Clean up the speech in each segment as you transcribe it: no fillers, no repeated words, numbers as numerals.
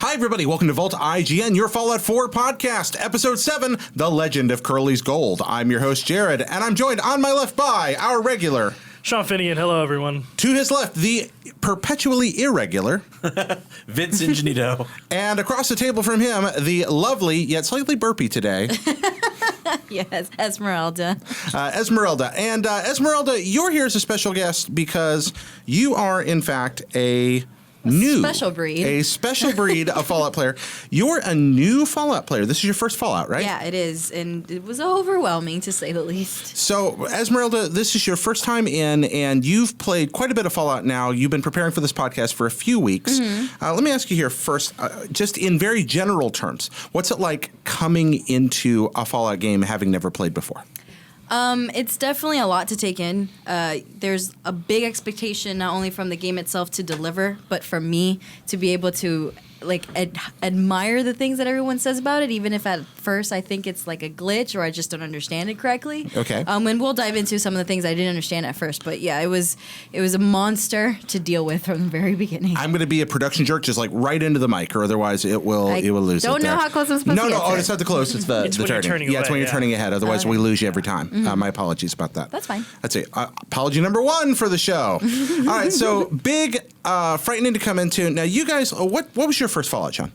Hi, everybody. Welcome to Vault IGN, your Fallout 4 podcast, Episode 7, The Legend of Curly's Gold. I'm your host, Jared, and I'm joined on my left by our regular... Sean Finian. Hello, everyone. To his left, the perpetually irregular... Vince Ingenito. And across the table from him, the lovely, yet slightly burpy today... Yes, Esmeralda. Esmeralda. And Esmeralda, you're here as a special guest because you are, in fact, a special breed of Fallout player. You're a new Fallout player. This is your first Fallout, right? Yeah, it is. And it was overwhelming, to say the least. So, Esmeralda, this is your first time in, and you've played quite a bit of Fallout now. You've been preparing for this podcast for a few weeks. Mm-hmm. Let me ask you here first, just in very general terms, what's it like coming into a Fallout game having never played before? It's definitely a lot to take in. There's a big expectation not only from the game itself to deliver, but from me to be able to admire the things that everyone says about it, even if at first I think it's like a glitch or I just don't understand it correctly. Okay. And we'll dive into some of the things I didn't understand at first, but yeah, it was a monster to deal with from the very beginning. I'm going to be a production jerk, just like right into the mic, or otherwise it will lose it. Don't know how close I'm supposed to get. No, it's not the close. It's the it's when turning. You're turning yeah, it's when you're turning ahead. Otherwise, we lose you every time. Mm-hmm. My apologies about that. That's fine. That's it. Apology number 1 for the show. All right, so big, frightening to come into. Now, you guys, what was your first Fallout, Sean?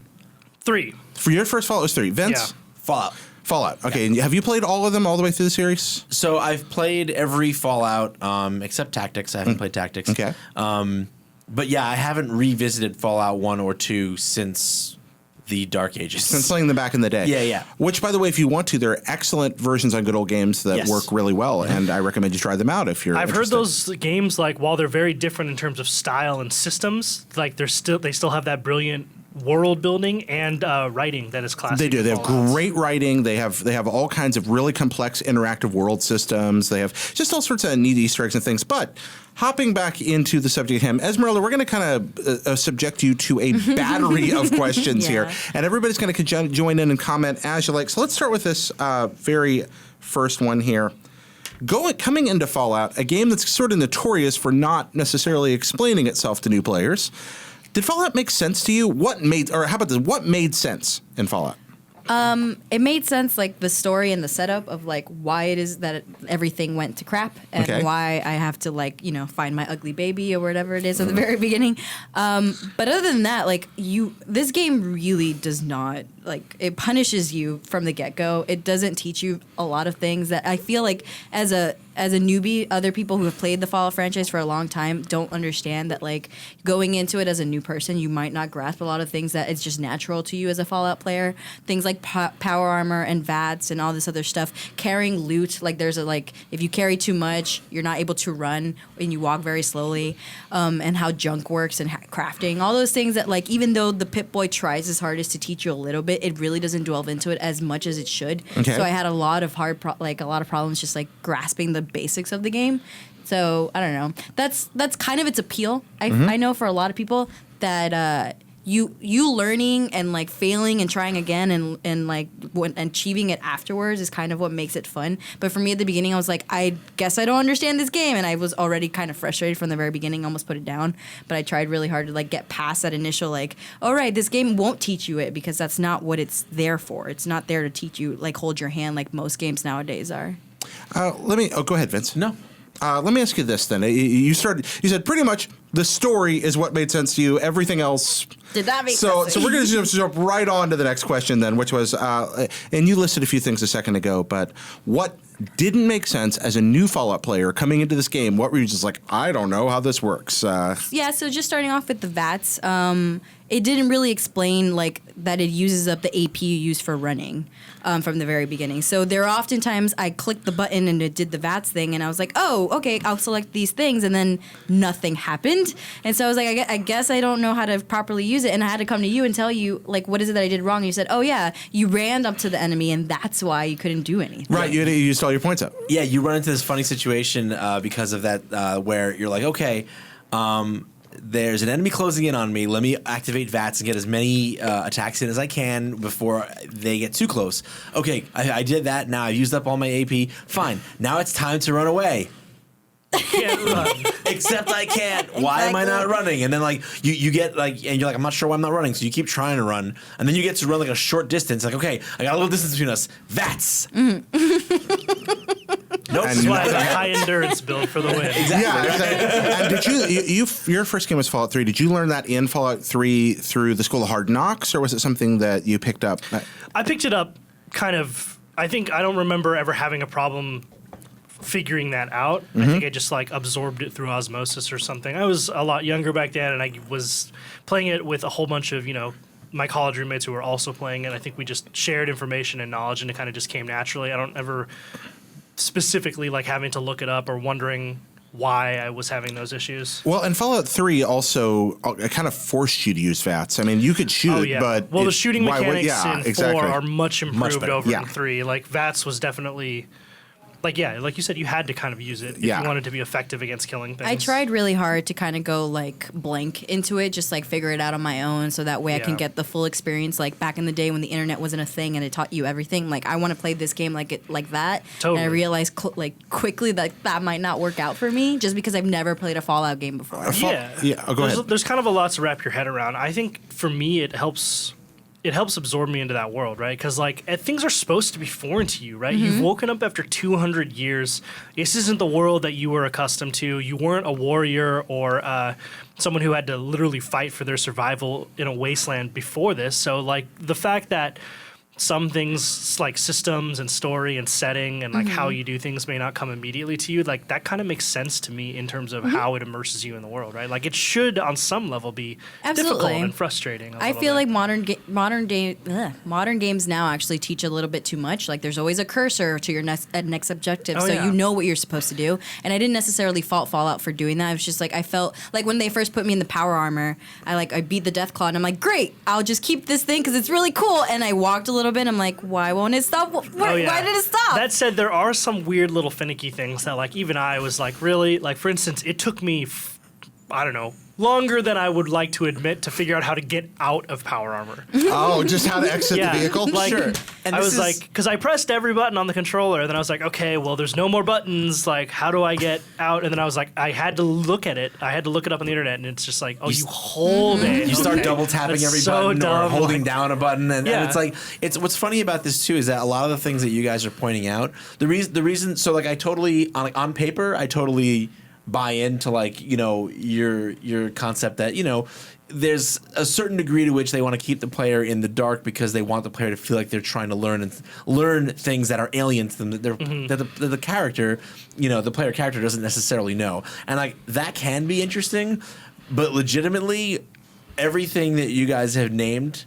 3. For your first Fallout was 3. Vince? Yeah. Fallout. Okay, and have you played all of them all the way through the series? So I've played every Fallout except Tactics. I haven't played Tactics. Okay. But yeah, I haven't revisited Fallout 1 or 2 since the Dark Ages. Since playing them back in the day. Yeah. Which, by the way, if you want to, there are excellent versions on Good Old Games that work really well, and I recommend you try them out if you're I've interested. heard those games, like, while they're very different in terms of style and systems, like they still have that brilliant world building and writing that is classic. They do. They have great writing. They have all kinds of really complex interactive world systems. They have just all sorts of neat Easter eggs and things. But hopping back into the subject at hand, Esmeralda, we're going to kind of subject you to a battery of questions here, and everybody's going to join in and comment as you like. So let's start with this very first one here. Coming into Fallout, a game that's sort of notorious for not necessarily explaining itself to new players. Did Fallout make sense to you? What made sense in Fallout? It made sense, like the story and the setup of like why it is that everything went to crap and why I have to find my ugly baby or whatever it is at the very beginning. But other than that, this game really does not it punishes you from the get-go. It doesn't teach you a lot of things that I feel like as a newbie, other people who have played the Fallout franchise for a long time don't understand that going into it as a new person, you might not grasp a lot of things that it's just natural to you as a Fallout player. Things like power armor and VATS and all this other stuff. Carrying loot, if you carry too much, you're not able to run and you walk very slowly. And how junk works and crafting, all those things that even though the Pip-Boy tries his hardest to teach you a little bit, it really doesn't delve into it as much as it should. Okay. So I had a lot of problems just grasping the basics of the game. So I don't know. That's kind of its appeal. I know for a lot of people that you learning and failing and trying again and achieving it afterwards is kind of what makes it fun. But for me at the beginning, I was like, I guess I don't understand this game, and I was already kind of frustrated from the very beginning. Almost put it down. But I tried really hard to get past that initial all right, this game won't teach you it because that's not what it's there for. It's not there to teach you hold your hand like most games nowadays are. Go ahead, Vince. No. Let me ask you this then. You said pretty much the story is what made sense to you. Everything else. Did that make sense? So we're going to jump right on to the next question then, which was, and you listed a few things a second ago, but what didn't make sense as a new Fallout player coming into this game? What were you just I don't know how this works? So just starting off with the VATS, it didn't really explain that it uses up the AP you use for running from the very beginning. So there are oftentimes I clicked the button and it did the VATS thing, and I was like, oh, okay, I'll select these things, and then nothing happened. And so I was like, I guess I don't know how to properly use it, and I had to come to you and tell you, what is it that I did wrong? And you said, oh yeah, you ran up to the enemy, and that's why you couldn't do anything. Right, you used all your points up. Yeah, you run into this funny situation because of that where you're like, okay, there's an enemy closing in on me. Let me activate VATS and get as many attacks in as I can before they get too close. Okay, I did that. Now I've used up all my AP. Fine. Now it's time to run away. Can't run. Except I can't. Why am I not running? And then like you get like, and you're like, I'm not sure why I'm not running. So you keep trying to run, and then you get to run like a short distance. Like, okay, I got a little distance between us. That's. Nope. That's why it's a high endurance build for the win. Exactly. Yeah. And did your first game was Fallout 3. Did you learn that in Fallout 3 through the School of Hard Knocks, or was it something that you picked up? I picked it up kind of. I don't remember ever having a problem figuring that out. I think I just like absorbed it through osmosis or something. I was a lot younger back then, and I was playing it with a whole bunch of my college roommates who were also playing it. I think we just shared information and knowledge, and it kind of just came naturally. I don't ever specifically like having to look it up or wondering why I was having those issues. Well, and Fallout 3 also kind of forced you to use VATS. I mean, you could shoot, but... Well, the shooting mechanics in 4 are much improved better. over in 3. Like, VATS was definitely... Like you said, you had to kind of use it if you wanted to be effective against killing things. I tried really hard to kind of go like blank into it, just like figure it out on my own, so that way I can get the full experience. Like back in the day when the internet wasn't a thing and it taught you everything. Like I want to play this game like that. Totally. And I realized quickly that might not work out for me, just because I've never played a Fallout game before. Yeah. Oh, go ahead. There's kind of a lot to wrap your head around. I think for me, it helps absorb me into that world, right? Because like things are supposed to be foreign to you, right? You've woken up after 200 years. This isn't the world that you were accustomed to. You weren't a warrior or someone who had to literally fight for their survival in a wasteland before this. So like the fact that some things like systems and story and setting and like how you do things may not come immediately to you, like that kind of makes sense to me in terms of how it immerses you in the world, right? Like it should on some level be difficult and frustrating. I feel like modern games now actually teach a little bit too much. Like there's always a cursor to your next objective, you know what you're supposed to do. And I didn't necessarily fault Fallout for doing that. It was just like I felt like when they first put me in the power armor, I beat the deathclaw and I'm like, great, I'll just keep this thing because it's really cool. And I walked a little bit. I'm like, why won't it stop? Why did it stop? That said, there are some weird little finicky things that, like, even I was like, really? Like, for instance, it took me, I don't know, longer than I would like to admit to figure out how to get out of power armor. Oh, just how to exit the vehicle? Like, Sure. And I was like, because I pressed every button on the controller, and then I was like, okay, well, there's no more buttons. Like, how do I get out? And then I was like, I had to look at it. I had to look it up on the internet, and it's just like, you hold it. You start double tapping That's every so button dumb. or holding down a button, and it's like what's funny about this too is that a lot of the things that you guys are pointing out, the reason so like I totally on paper I totally buy into like your concept that there's a certain degree to which they want to keep the player in the dark because they want the player to feel like they're trying to learn things that are alien to them that the character the player character doesn't necessarily know, and like that can be interesting, but legitimately everything that you guys have named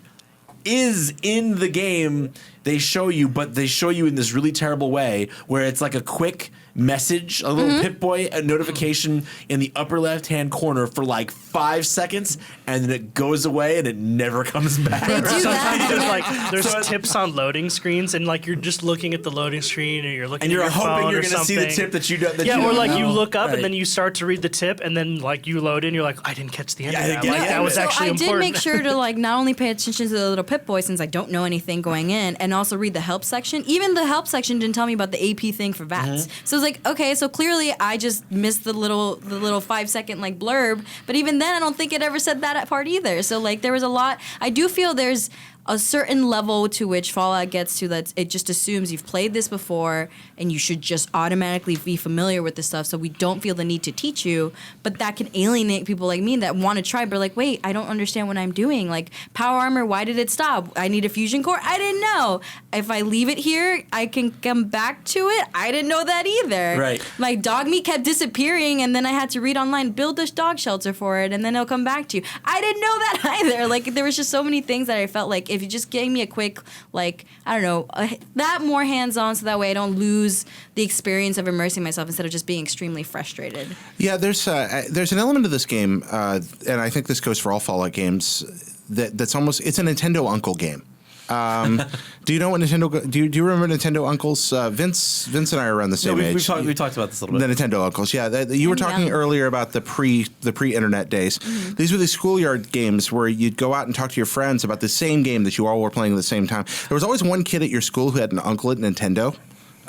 is in the game. They show you, but they show you in this really terrible way where it's like a quick message, a little Pip-Boy notification in the upper left-hand corner for like 5 seconds, and then it goes away and it never comes back. They do that. There's tips on loading screens, and like you're just looking at the loading screen, or you're looking and at you're your hoping phone you're going to see the tip that you don't. Or like you look up Right. and then you start to read the tip, and then like you load in, you're like, I didn't catch the end of that. Like, that was actually important. I did make sure to like not only pay attention to the little Pip-Boy since I don't know anything going in, and also read the help section. Even the help section didn't tell me about the AP thing for VATS. So it's like, okay, so clearly I just missed the little 5-second like blurb. But even then, I don't think it ever said that part either. So like there was a lot. I do feel there's a certain level to which Fallout gets to that it just assumes you've played this before and you should just automatically be familiar with this stuff, so we don't feel the need to teach you. But that can alienate people like me that want to try but are like, wait, I don't understand what I'm doing. Like power armor, why did it stop? I need a fusion core? I didn't know. If I leave it here, I can come back to it? I didn't know that either. Right. Like Dogmeat kept disappearing, and then I had to read online, build this dog shelter for it, and then it'll come back to you. I didn't know that either. Like there was just so many things that I felt like if you just gave me a quick, like, I don't know, that more hands-on, so that way I don't lose the experience of immersing myself instead of just being extremely frustrated. Yeah, there's an element of this game, and I think this goes for all Fallout games, that's almost, it's a Nintendo Uncle game. Do you know what Nintendo? Do you remember Nintendo Uncles? Vince and I are around the same age. We talked about this a little bit. The Nintendo Uncles, yeah. You were talking earlier about the pre-internet days. These were the schoolyard games where you'd go out and talk to your friends about the same game that you all were playing at the same time. There was always one kid at your school who had an uncle at Nintendo.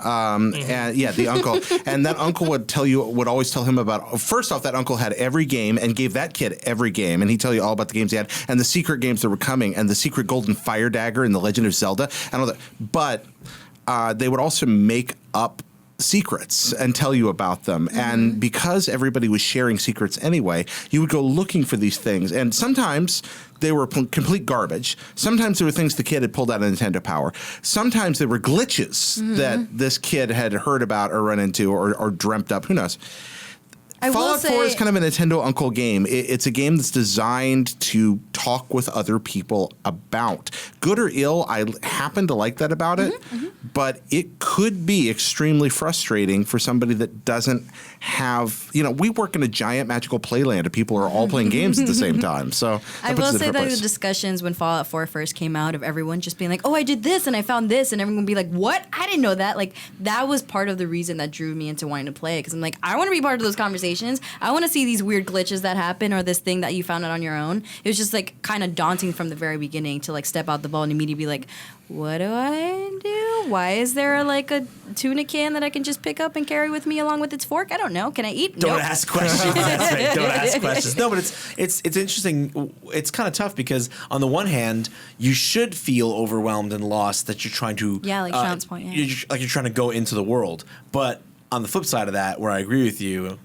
And yeah, the uncle. And that uncle would always tell him about, first off, that uncle had every game and gave that kid every game. And he'd tell you all about the games he had and the secret games that were coming and the secret golden fire dagger and the Legend of Zelda and all that. But they would also make up secrets and tell you about them. And because everybody was sharing secrets anyway, you would go looking for these things. And sometimes they were complete garbage. Sometimes there were things the kid had pulled out of Nintendo Power. Sometimes there were glitches that this kid had heard about or run into or dreamt up. Who knows? Fallout 4 is kind of a Nintendo Uncle game. It's a game that's designed to talk with other people about. Good or ill, I happen to like that about it, but it could be extremely frustrating for somebody that doesn't have, we work in a giant magical playland and people are all playing games at the same time. So I will say that the discussions when Fallout 4 first came out of everyone just being like, oh, I did this and I found this, and everyone would be like, what? I didn't know that. Like, that was part of the reason that drew me into wanting to play it, because I'm like, I want to be part of those conversations. I want to see these weird glitches that happen or this thing that you found out on your own. It was just like kind of daunting from the very beginning to like step out the ball and immediately be like, what do I do? Why is there like a tuna can that I can just pick up and carry with me along with its fork? I don't know. Can I eat? Don't ask questions. That's right. Don't ask questions. No, but it's interesting. It's kind of tough because on the one hand, you should feel overwhelmed and lost that you're trying to like Sean's point. Yeah. You're trying to go into the world, but on the flip side of that, where I agree with you,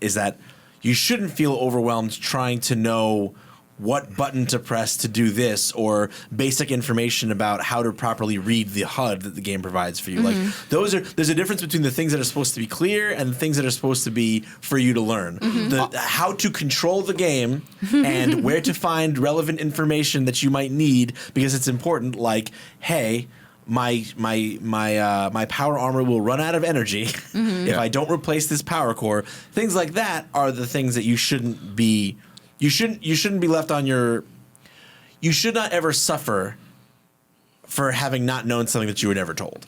is that you shouldn't feel overwhelmed trying to know what button to press to do this or basic information about how to properly read the HUD that the game provides for you. Like there's a difference between the things that are supposed to be clear and the things that are supposed to be for you to learn. How to control the game and where to find relevant information that you might need because it's important. Like, hey, my power armor will run out of energy if I don't replace this power core. Things like that are the things that you shouldn't be. You shouldn't be left on your. You should not ever suffer for having not known something that you were never told.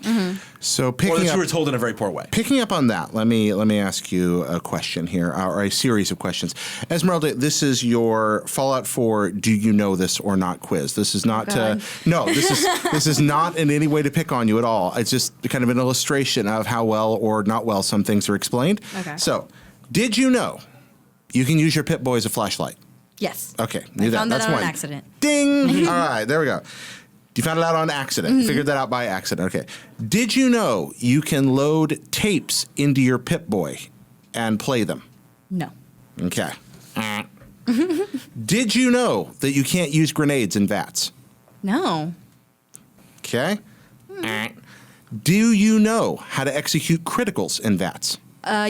So you were told in a very poor way. Picking up on that, let me ask you a question here, or a series of questions. Esmeralda, this is your Fallout 4 "Do you know this or not" quiz. This is not this is not in any way to pick on you at all. It's just kind of an illustration of how well or not well some things are explained. Okay. So, did you know you can use your Pip-Boy as a flashlight? Yes. Okay. I found that out on accident. Ding! All right, there we go. You found it out on accident. You figured that out by accident. Okay. Did you know you can load tapes into your Pip-Boy and play them? No. Okay. Did you know that you can't use grenades in vats? No. Okay. Do you know how to execute criticals in vats?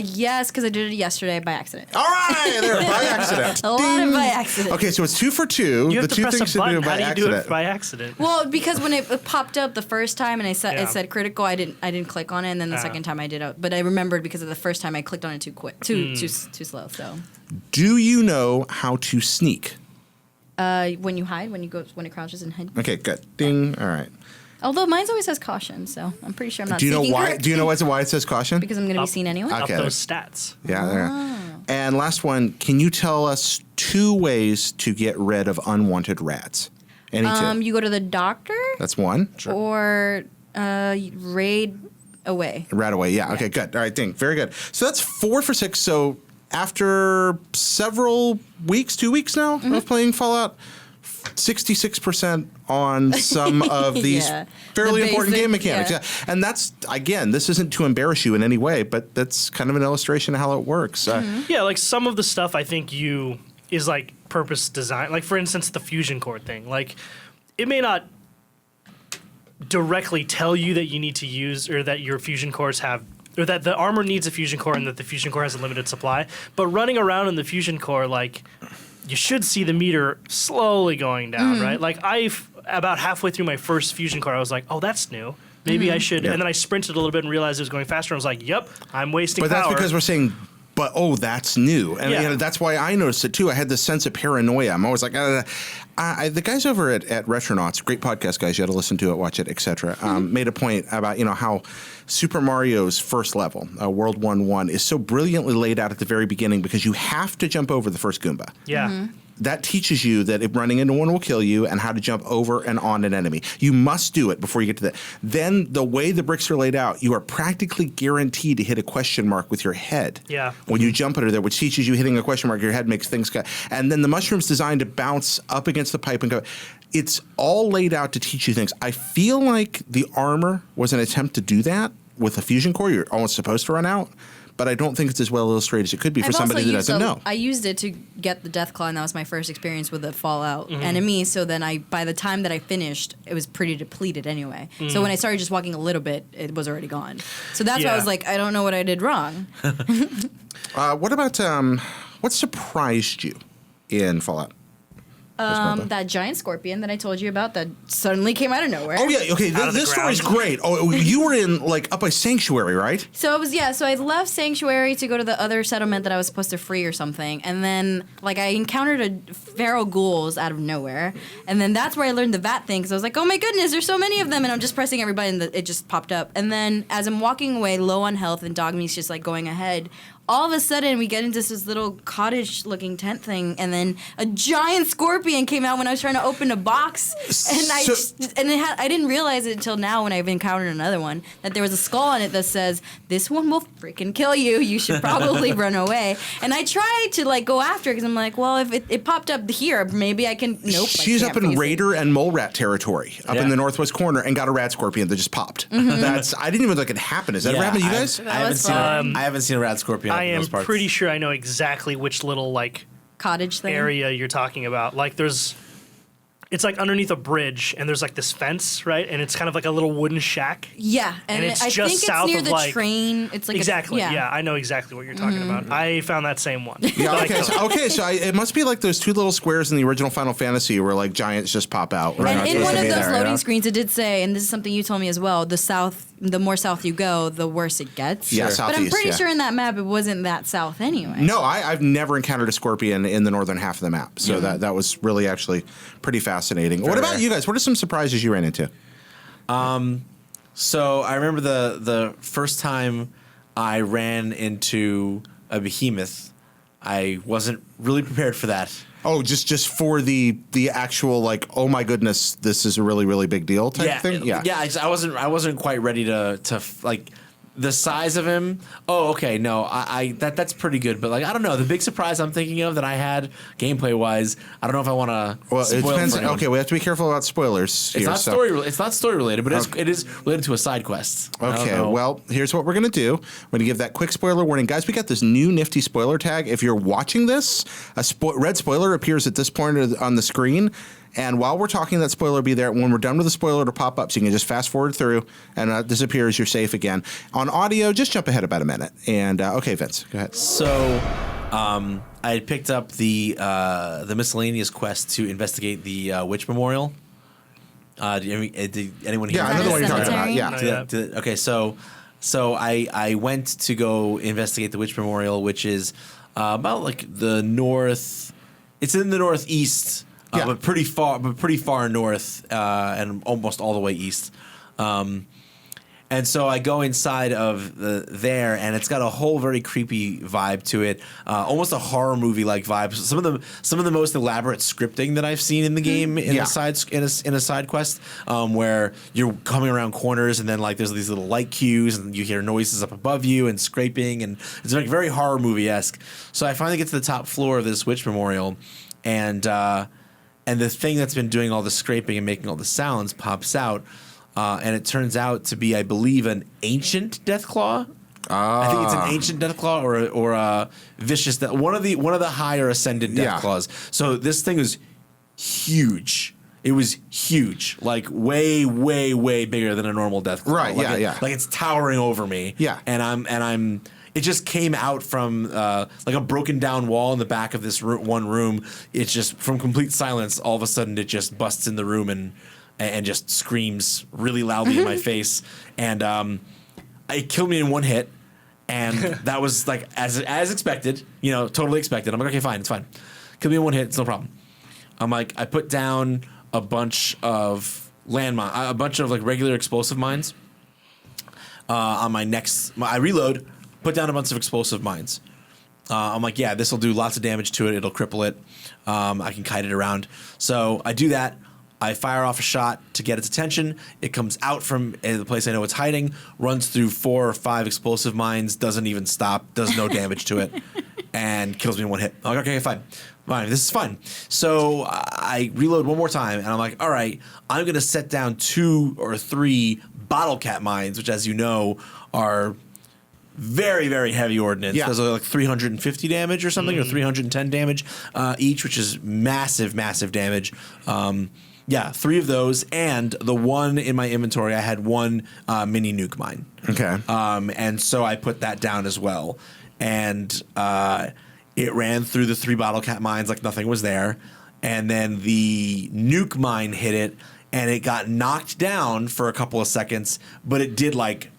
Yes, because I did it yesterday by accident. All right, there, by accident. A lot of by accident. Okay, so it's 2 for 2. You have the to two press things a button. to do by How do you accident. do it by accident? Well, because when it popped up the first time and it said critical, I didn't click on it, and then the second time I did it. But I remembered because of the first time I clicked on it too quick, too slow. So. Do you know how to sneak? When you hide, when it crouches and hide. Okay, good. Ding. All right. Although mine always says caution, so I'm pretty sure I'm not. Do you know why? correctly. Do you know why it says caution? Because I'm going to be seen anyway. Up Okay. those stats. Yeah. There. And last one. Can you tell us 2 ways to get rid of unwanted rats? Any 2? You go to the doctor. That's 1. Sure. Or raid away. Rat away. Yeah. Okay. Good. All right. Ding. Very good. So that's 4 for 6. So after several weeks, 2 weeks now of playing Fallout, 66% on some of these fairly important game mechanics. Yeah. And that's, again, this isn't to embarrass you in any way, but that's kind of an illustration of how it works. Yeah, like some of the stuff I think is like purpose design. Like for instance, the fusion core thing. Like it may not directly tell you that you need to use or that your fusion cores have or that the armor needs a fusion core and that the fusion core has a limited supply. But running around in the fusion core, like you should see the meter slowly going down, right? Like about halfway through my first fusion core, I was like, oh, that's new. Maybe I should. Yeah. And then I sprinted a little bit and realized it was going faster. I was like, yep, I'm wasting power. But that's because we're saying, but that's new. And that's why I noticed it too. I had this sense of paranoia. I'm always like, the guys over at Retronauts, great podcast guys, you got to listen to it, watch it, etc. Made a point about how Super Mario's first level, World 1-1, is so brilliantly laid out at the very beginning because you have to jump over the first Goomba. Yeah. that teaches you that if running into one will kill you and how to jump over and on an enemy. You must do it before you get to that. Then the way the bricks are laid out, you are practically guaranteed to hit a question mark with your head. Yeah. When you jump under there, which teaches you hitting a question mark, your head makes things go. And then the mushroom's designed to bounce up against the pipe and go. It's all laid out to teach you things. I feel like the armor was an attempt to do that with a fusion core. You're almost supposed to run out. But I don't think it's as well illustrated as it could be for somebody that doesn't know. I used it to get the deathclaw, and that was my first experience with a Fallout enemy. So then by the time that I finished, it was pretty depleted anyway. So when I started just walking a little bit, it was already gone. So that's why I was like, I don't know what I did wrong. What about what surprised you in Fallout? That giant scorpion that I told you about that suddenly came out of nowhere. Oh yeah, okay. This story's great. Oh, you were in up by Sanctuary, right? So it was So I left Sanctuary to go to the other settlement that I was supposed to free or something, and then I encountered a feral ghouls out of nowhere, and then that's where I learned the vat thing. Because I was like, oh my goodness, there's so many of them, and I'm just pressing everybody, and it just popped up. And then as I'm walking away, low on health, and Dogmeat's just going ahead. All of a sudden, we get into this little cottage-looking tent thing, and then a giant scorpion came out when I was trying to open a box, and I didn't realize it until now when I've encountered another one that there was a skull on it that says, "This one will freaking kill you. You should probably run away." And I tried to go after it because I'm like, well, if it popped up here, maybe I can. Nope. She's up in raider and mole rat territory, up in the northwest corner, and got a rat scorpion that just popped. I didn't even think it happened. Has that ever happened to you guys? I haven't seen a rat scorpion. I am pretty sure I know exactly which little cottage thing area you're talking about. It's underneath a bridge, and there's this fence, right? And it's kind of a little wooden shack. Yeah, and it's I just think south it's near of the train. It's exactly. Yeah, I know exactly what you're talking about. I found that same one. Yeah. Okay. So it must be those two little squares in the original Final Fantasy where giants just pop out. And in one of those loading screens, it did say, and this is something you told me as well. The more south you go, the worse it gets. Yeah, but I'm pretty sure in that map it wasn't that south anyway. No, I've never encountered a scorpion in the northern half of the map, so that was really actually pretty fascinating. What about you guys? What are some surprises you ran into? So I remember the first time I ran into a behemoth. I wasn't really prepared for that. Oh, just for the actual oh my goodness, this is a really really big deal type thing. Yeah. I wasn't quite ready to the size of him. Oh, okay, no, that's pretty good. But I don't know. The big surprise I'm thinking of that I had gameplay wise, I don't know if I want to. Well, spoil it depends. For anyone. Okay, we have to be careful about spoilers. It's not story. It's not story related, but it is related to a side quest. Okay, well, here's what we're gonna do. We're gonna give that quick spoiler warning, guys. We got this new nifty spoiler tag. If you're watching this, a red spoiler appears at this point on the screen. And while we're talking, that spoiler will be there. When we're done with the spoiler, it'll pop up. So you can just fast forward through and disappears. You're safe again. On audio, just jump ahead about a minute. And okay, Vince, go ahead. So I had picked up the miscellaneous quest to investigate the witch memorial. Did anyone hear? Yeah, I know the one you're talking about. Yeah. Okay, so I went to go investigate the witch memorial, which is about the north. It's in the northeast. But pretty far north, and almost all the way east. And so I go inside of there, and it's got a whole very creepy vibe to it, almost a horror movie like vibe. Some of the most elaborate scripting that I've seen in the game in a side quest, where you're coming around corners, and then there's these little light cues, and you hear noises up above you and scraping, and it's very horror movie-esque. So I finally get to the top floor of this witch memorial, and the thing that's been doing all the scraping and making all the sounds pops out, and it turns out to be, I believe, an ancient deathclaw. I think it's an ancient deathclaw or a vicious one of the higher ascended deathclaws. So this thing is huge. It was huge, way, way, way bigger than a normal deathclaw. Right. It's towering over me. Yeah. And I'm. It just came out from a broken down wall in the back of this one room. It's just from complete silence. All of a sudden, it just busts in the room and just screams really loudly in my face. And it killed me in one hit. And that was as expected, totally expected. I'm like, okay, fine, it's fine. Killed me in one hit, it's no problem. I'm like, I put down a bunch of landmines, a bunch of regular explosive mines on my next. I reload. Put down a bunch of explosive mines, I'm like, yeah, this will do lots of damage to it. It'll cripple it. I can kite it around. So I do that. I fire off a shot to get its attention. It comes out from the place I know it's hiding, runs through 4 or 5 explosive mines, doesn't even stop, does no damage to it, and kills me in one hit. I'm like, okay, fine, this is fine. So I reload one more time, and I'm like, all right, I'm going to set down 2 or 3 bottle cap mines, which, as you know, are very, very heavy ordnance. Yeah. Those are like 350 damage or something, or 310 damage each, which is massive, massive damage. Yeah, 3 of those, and the one in my inventory, I had 1 mini nuke mine. Okay. And so I put that down as well. And it ran through the 3 bottle cap mines like nothing was there. And then the nuke mine hit it, and it got knocked down for a couple of seconds, but it did like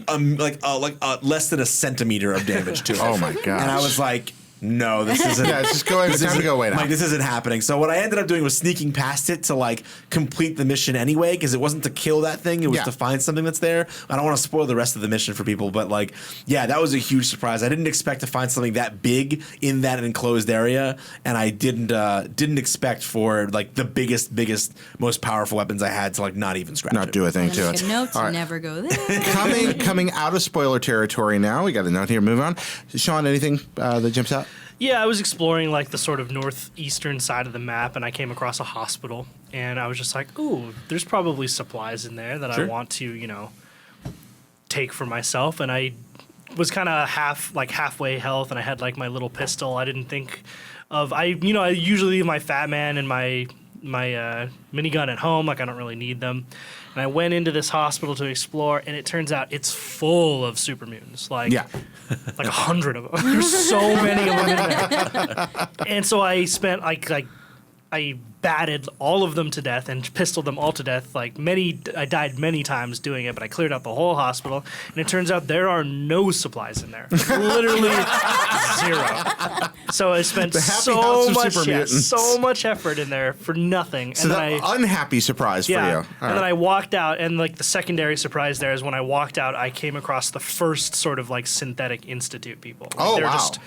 less than a centimeter of damage to it. Oh my gosh. And I was like, no, this isn't. Yeah, it's just going. It's time to go away now. Like, this isn't happening. So what I ended up doing was sneaking past it to like complete the mission anyway, because it wasn't to kill that thing; it was to find something that's there. I don't want to spoil the rest of the mission for people, but like, yeah, that was a huge surprise. I didn't expect to find something that big in that enclosed area, and I didn't expect for like the biggest, most powerful weapons I had to like not even scratch. Not do a thing to it. Note to All right. never go there. Coming out of spoiler territory now. We got a note here. Move on. Sean, anything that jumps out? Yeah, I was exploring like the sort of northeastern side of the map, and I came across a hospital, and I was just like, "Ooh, there's probably supplies in there that I want to, take for myself." And I was kind of halfway health, and I had like my little pistol. I didn't think of I usually leave my Fat Man and my minigun at home. Like I don't really need them. And I went into this hospital to explore, and it turns out it's full of super mutants. Like 100 of them. There's so many of them in there. And so I spent I batted all of them to death and pistoled them all to death. I died many times doing it, but I cleared out the whole hospital. And it turns out there are no supplies in there. Literally 0. So I spent so much effort in there for nothing. So that unhappy surprise for you. And then I walked out, and like the secondary surprise there is when I walked out, I came across the first sort of like synthetic institute people. They're just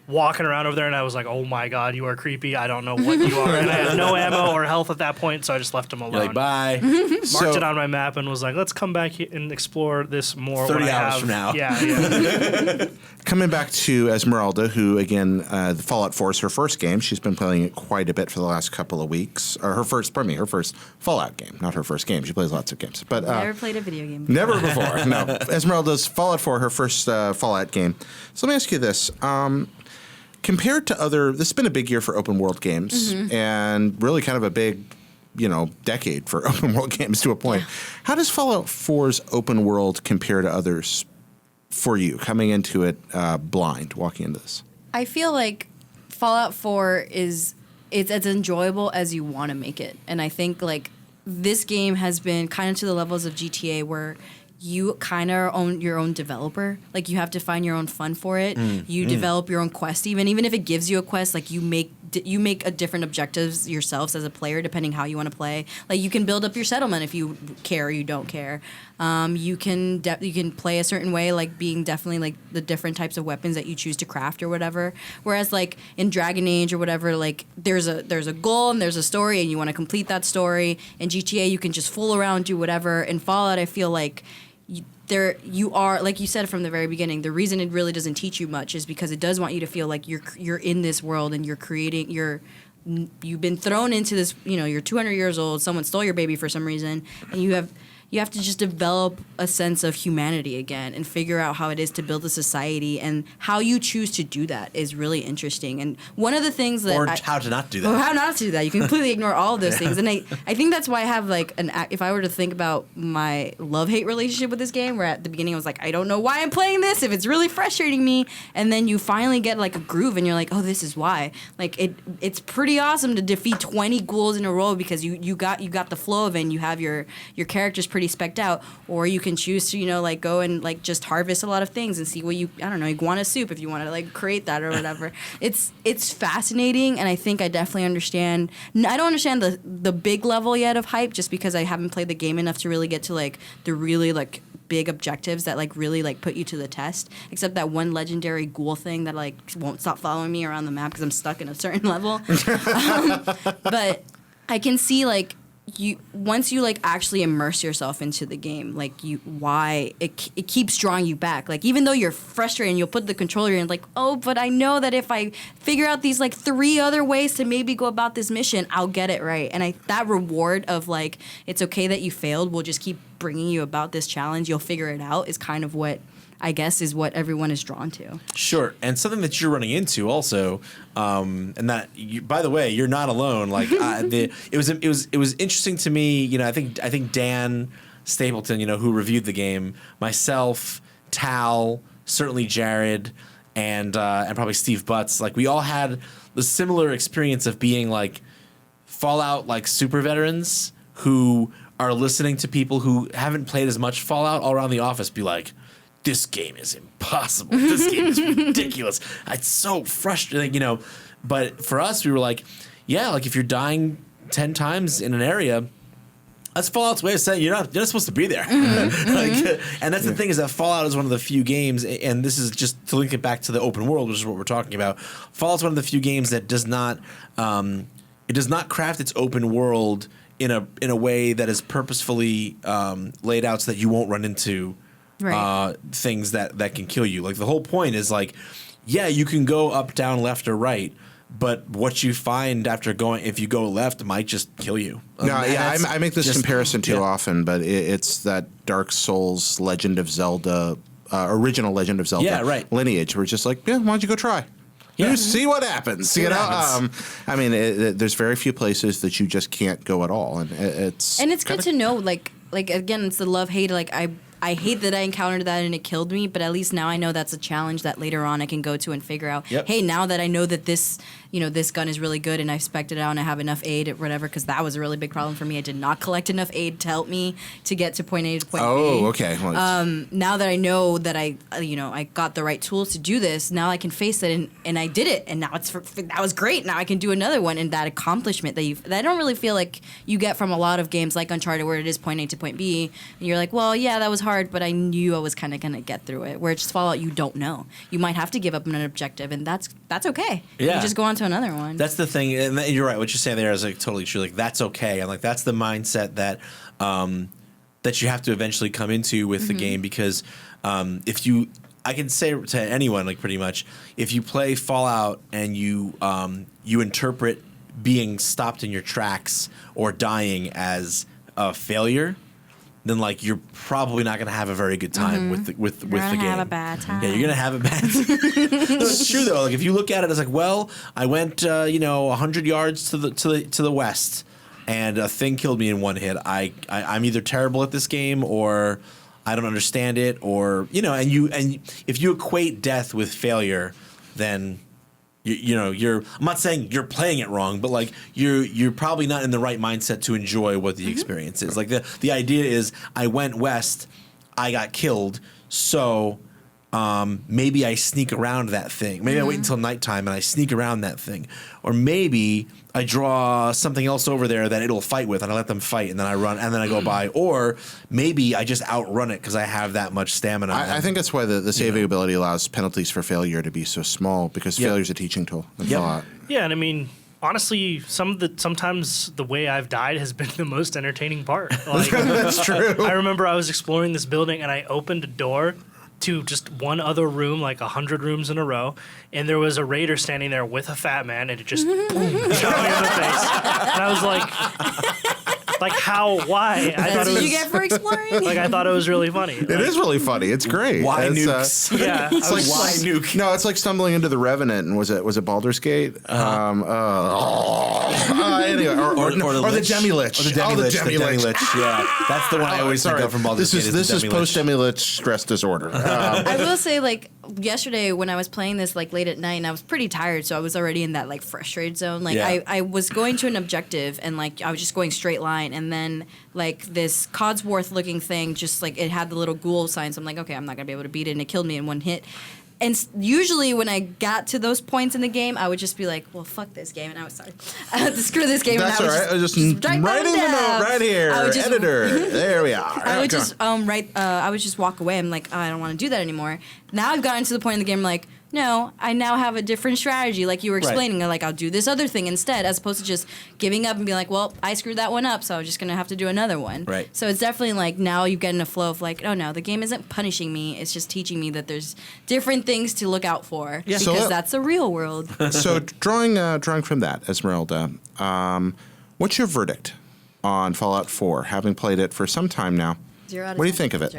walking around over there, and I was like, oh my god, you are creepy. I don't know what you are. And I had no ammo or health at that point, so I just left them alone. You're like, bye. Marked it on my map and was like, let's come back here and explore this more. 30 hours from now. Yeah. Coming back to Esmeralda, who again, Fallout 4 is her first game. She's been playing it quite a bit for the last couple of weeks. Or her first Fallout game, not her first game. She plays lots of games, but Never played a video game before. Never before. No, Esmeralda's Fallout 4, her first Fallout game. So let me ask you this. Compared to this has been a big year for open world games, and really kind of a big, decade for open world games to a point. Yeah. How does Fallout 4's open world compare to others for you, coming into it blind, walking into this? I feel like Fallout 4 it's as enjoyable as you want to make it. And I think like this game has been kind of to the levels of GTA where you kind of own your own developer. Like you have to find your own fun for it. You develop your own quest. Even if it gives you a quest, like you make a different objectives yourselves as a player depending how you want to play. Like you can build up your settlement if you care or you don't care. You can play a certain way, like being definitely like the different types of weapons that you choose to craft or whatever. Whereas like in Dragon Age or whatever, like there's a goal and there's a story and you want to complete that story. In GTA, you can just fool around, do whatever. In Fallout, I feel like you are, like you said from the very beginning, the reason it really doesn't teach you much is because it does want you to feel like you're in this world and you've been thrown into this, you're 200 years old, someone stole your baby for some reason, and you have to just develop a sense of humanity again and figure out how it is to build a society, and how you choose to do that is really interesting. And one of the things that how to not do that. Or how not to do that. You can completely ignore all of those things. And I think that's why I have like if I were to think about my love-hate relationship with this game, where at the beginning I was like, I don't know why I'm playing this if it's really frustrating me, and then you finally get like a groove and you're like, oh, this is why. Like it's pretty awesome to defeat 20 ghouls in a row because you got the flow of it and you have your characters pretty specced out. Or you can choose to like go and like just harvest a lot of things and see what iguana soup if you want to like create that or whatever. It's fascinating, and I think I definitely understand. I don't understand the big level yet of hype just because I haven't played the game enough to really get to like the really like big objectives that like really like put you to the test. Except that one legendary ghoul thing that like won't stop following me around the map because I'm stuck in a certain level. But I can see like once you like actually immerse yourself into the game, like it keeps drawing you back. Like even though you're frustrated and you'll put the controller in like, oh, but I know that if I figure out these like 3 other ways to maybe go about this mission, I'll get it right. And that reward of like, it's okay that you failed, will just keep bringing you about this challenge. You'll figure it out is kind of what I guess is what everyone is drawn to. Sure, and something that you're running into also, and that by the way, you're not alone. Like it was interesting to me. You know, I think Dan Stapleton, you know, who reviewed the game, myself, Tal, certainly Jared, and probably Steve Butts. Like we all had the similar experience of being like Fallout like super veterans who are listening to people who haven't played as much Fallout all around the office be like, this game is impossible. This game is ridiculous. It's so frustrating, you know. But for us, we were like, yeah, like if you're dying 10 times in an area, that's Fallout's way of saying you're not supposed to be there. And that's the thing is that Fallout is one of the few games, and this is just to link it back to the open world, which is what we're talking about. Fallout's one of the few games that does not craft its open world in a way that is purposefully laid out so that you won't run into things that can kill you. Like the whole point is like, yeah, you can go up, down, left, or right, but what you find if you go left, might just kill you. I make this comparison too often, but it's that Dark Souls Legend of Zelda, original Legend of Zelda lineage, where it's just like, yeah, why don't you go try? Yeah. See what happens. I mean, there's very few places that you just can't go at all, and it's good to know. Like again, it's the love-hate. Like I hate that I encountered that and it killed me, but at least now I know that's a challenge that later on I can go to and figure out, hey, now that I know that this gun is really good and I've spec'd it out and I have enough aid or whatever, because that was a really big problem for me. I did not collect enough aid to help me to get to point A to point B. Oh, okay. Well, now that I know that I got the right tools to do this, now I can face it and I did it, and now that was great. Now I can do another one, and that accomplishment that I don't really feel like you get from a lot of games like Uncharted, where it is point A to point B, and you're like, well, yeah, that was hard, but I knew I was kind of gonna get through it. Where it's Fallout, you don't know. You might have to give up on an objective, and that's okay. Yeah. You just go on to another one. That's the thing, and you're right. What you're saying there is like totally true. Like that's okay, and like that's the mindset that that you have to eventually come into with the game, because I can say to anyone, like pretty much, if you play Fallout and you interpret being stopped in your tracks or dying as a failure, then like you're probably not going to have a very good time with the game. You're going to have a bad time. Yeah, you're going to have a bad time. It's true though. Like if you look at it as like, well, I went 100 yards to the west, and a thing killed me in one hit. I'm either terrible at this game, or I don't understand it, or and if you equate death with failure, then you're I'm not saying you're playing it wrong, but like you're probably not in the right mindset to enjoy what the experience is. Like the idea is, I went west, I got killed, so maybe I sneak around that thing. Maybe I wait until nighttime and I sneak around that thing, or maybe I draw something else over there that it'll fight with, and I let them fight, and then I run, and then I go by. Or maybe I just outrun it because I have that much stamina. I think that's why the saving ability allows penalties for failure to be so small, because failure is a teaching tool. That's a lot. Yeah, and I mean, honestly, sometimes the way I've died has been the most entertaining part. Like, that's true. I remember I was exploring this building, and I opened a door to just one other room, like 100 rooms in a row, and there was a raider standing there with a fat man, and it just boom, shot me in the face. And I was like how? Why? That's what you get for exploring. Like I thought it was really funny. It is really funny. It's great. Why nukes? Yeah, it's like why nuke? No, it's like stumbling into the Revenant, and was it Baldur's Gate? Anyway, or the Demi-Lich. Or the Demi-Lich. Yeah, that's the one I always think of from Baldur's Gate. This is post Demi-Lich stress disorder. I will say, like yesterday when I was playing this like late at night, and I was pretty tired, so I was already in that like frustrated zone. Like I was going to an objective, and like I was just going straight line, and then like this Codsworth looking thing, just like it had the little ghoul sign, so I'm like, okay, I'm not gonna be able to beat it, and it killed me in one hit. usually when I got to those points in the game, I would just be like, well, fuck this game. And I was sorry. Screw this game. That's and all right. I was just writing writing the note right here. Editor. There we are. I would just I would just walk away. I'm like, oh, I don't want to do that anymore. Now I've gotten to the point in the game like, no, I now have a different strategy. Like you were explaining, like I'll do this other thing instead, as opposed to just giving up and being like, well, I screwed that one up, so I'm just gonna have to do another one. Right. So it's definitely like now you get in a flow of like, oh no, the game isn't punishing me. It's just teaching me that there's different things to look out for because that's the real world. So drawing from that, Esmeralda, what's your verdict on Fallout 4? Having played it for some time now, 0 out of 10. what do you think of it?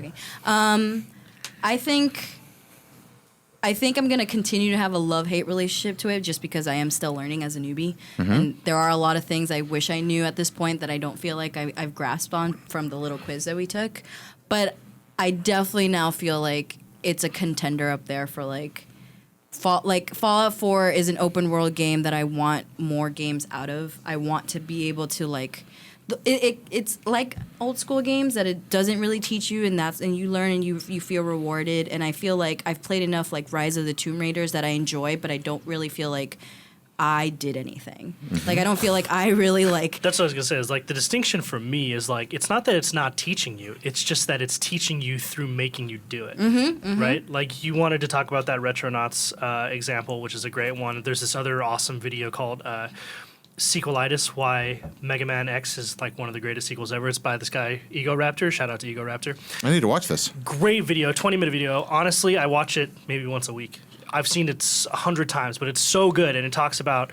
I think I'm going to continue to have a love-hate relationship to it just because I am still learning as a newbie. And there are a lot of things I wish I knew at this point that I don't feel like I've grasped on from the little quiz that we took. But I definitely now feel like it's a contender up there for Fallout 4 is an open-world game that I want more games out of. I want to be able to it's like old school games that it doesn't really teach you, and you learn and you feel rewarded. And I feel like I've played enough like Rise of the Tomb Raiders that I enjoy, but I don't really feel like I did anything. Like I don't feel like I really like. That's what I was gonna say. Is like the distinction for me is like it's not that it's not teaching you. It's just that it's teaching you through making you do it. Right? Like you wanted to talk about that Retronauts example, which is a great one. There's this other awesome video called. Sequelitis, why Mega Man X is like one of the greatest sequels ever. It's by this guy, Ego Raptor. Shout out to Ego Raptor. I need to watch this. Great video, 20-minute video. Honestly, I watch it maybe once a week. I've seen it 100 times, but it's so good. And it talks about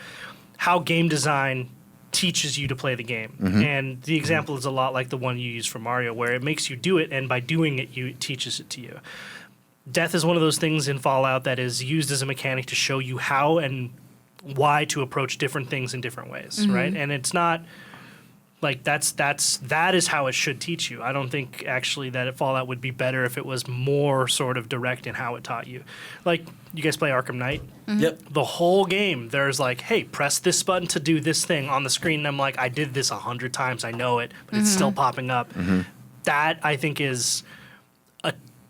how game design teaches you to play the game. And the example is a lot like the one you use for Mario, where it makes you do it, and by doing it, it teaches it to you. Death is one of those things in Fallout that is used as a mechanic to show you how and why to approach different things in different ways, right? And it's not like that is how it should teach you. I don't think actually that Fallout would be better if it was more sort of direct in how it taught you. Like you guys play Arkham Knight. Yep. The whole game, there's like, hey, press this button to do this thing on the screen. And I'm like, I did this 100 times. I know it, but it's still popping up. That I think is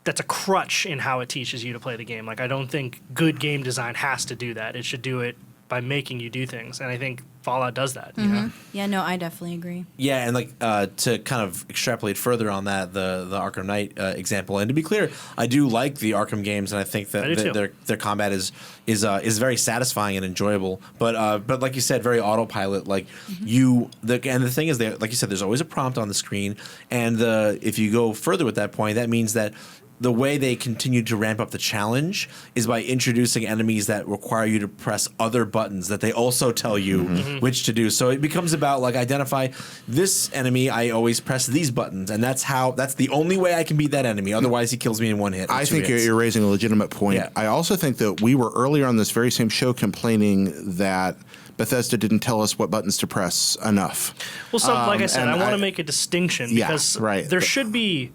that's a crutch in how it teaches you to play the game. Like I don't think good game design has to do that. It should do it by making you do things, and I think Fallout does that. You know? Yeah, no, I definitely agree. Yeah, and like to kind of extrapolate further on that, the Arkham Knight example, and to be clear, I do like the Arkham games, and I think that their combat is very satisfying and enjoyable. But like you said, very autopilot. Like and the thing is, like you said, there's always a prompt on the screen, and if you go further with that point, that means that the way they continue to ramp up the challenge is by introducing enemies that require you to press other buttons that they also tell you which to do. So it becomes about like identify this enemy, I always press these buttons, and that's the only way I can beat that enemy. Otherwise, he kills me in one hit. I think you're raising a legitimate point. Yeah. I also think that we were earlier on this very same show complaining that Bethesda didn't tell us what buttons to press enough. Well, like I said, I want to make a distinction because there should be.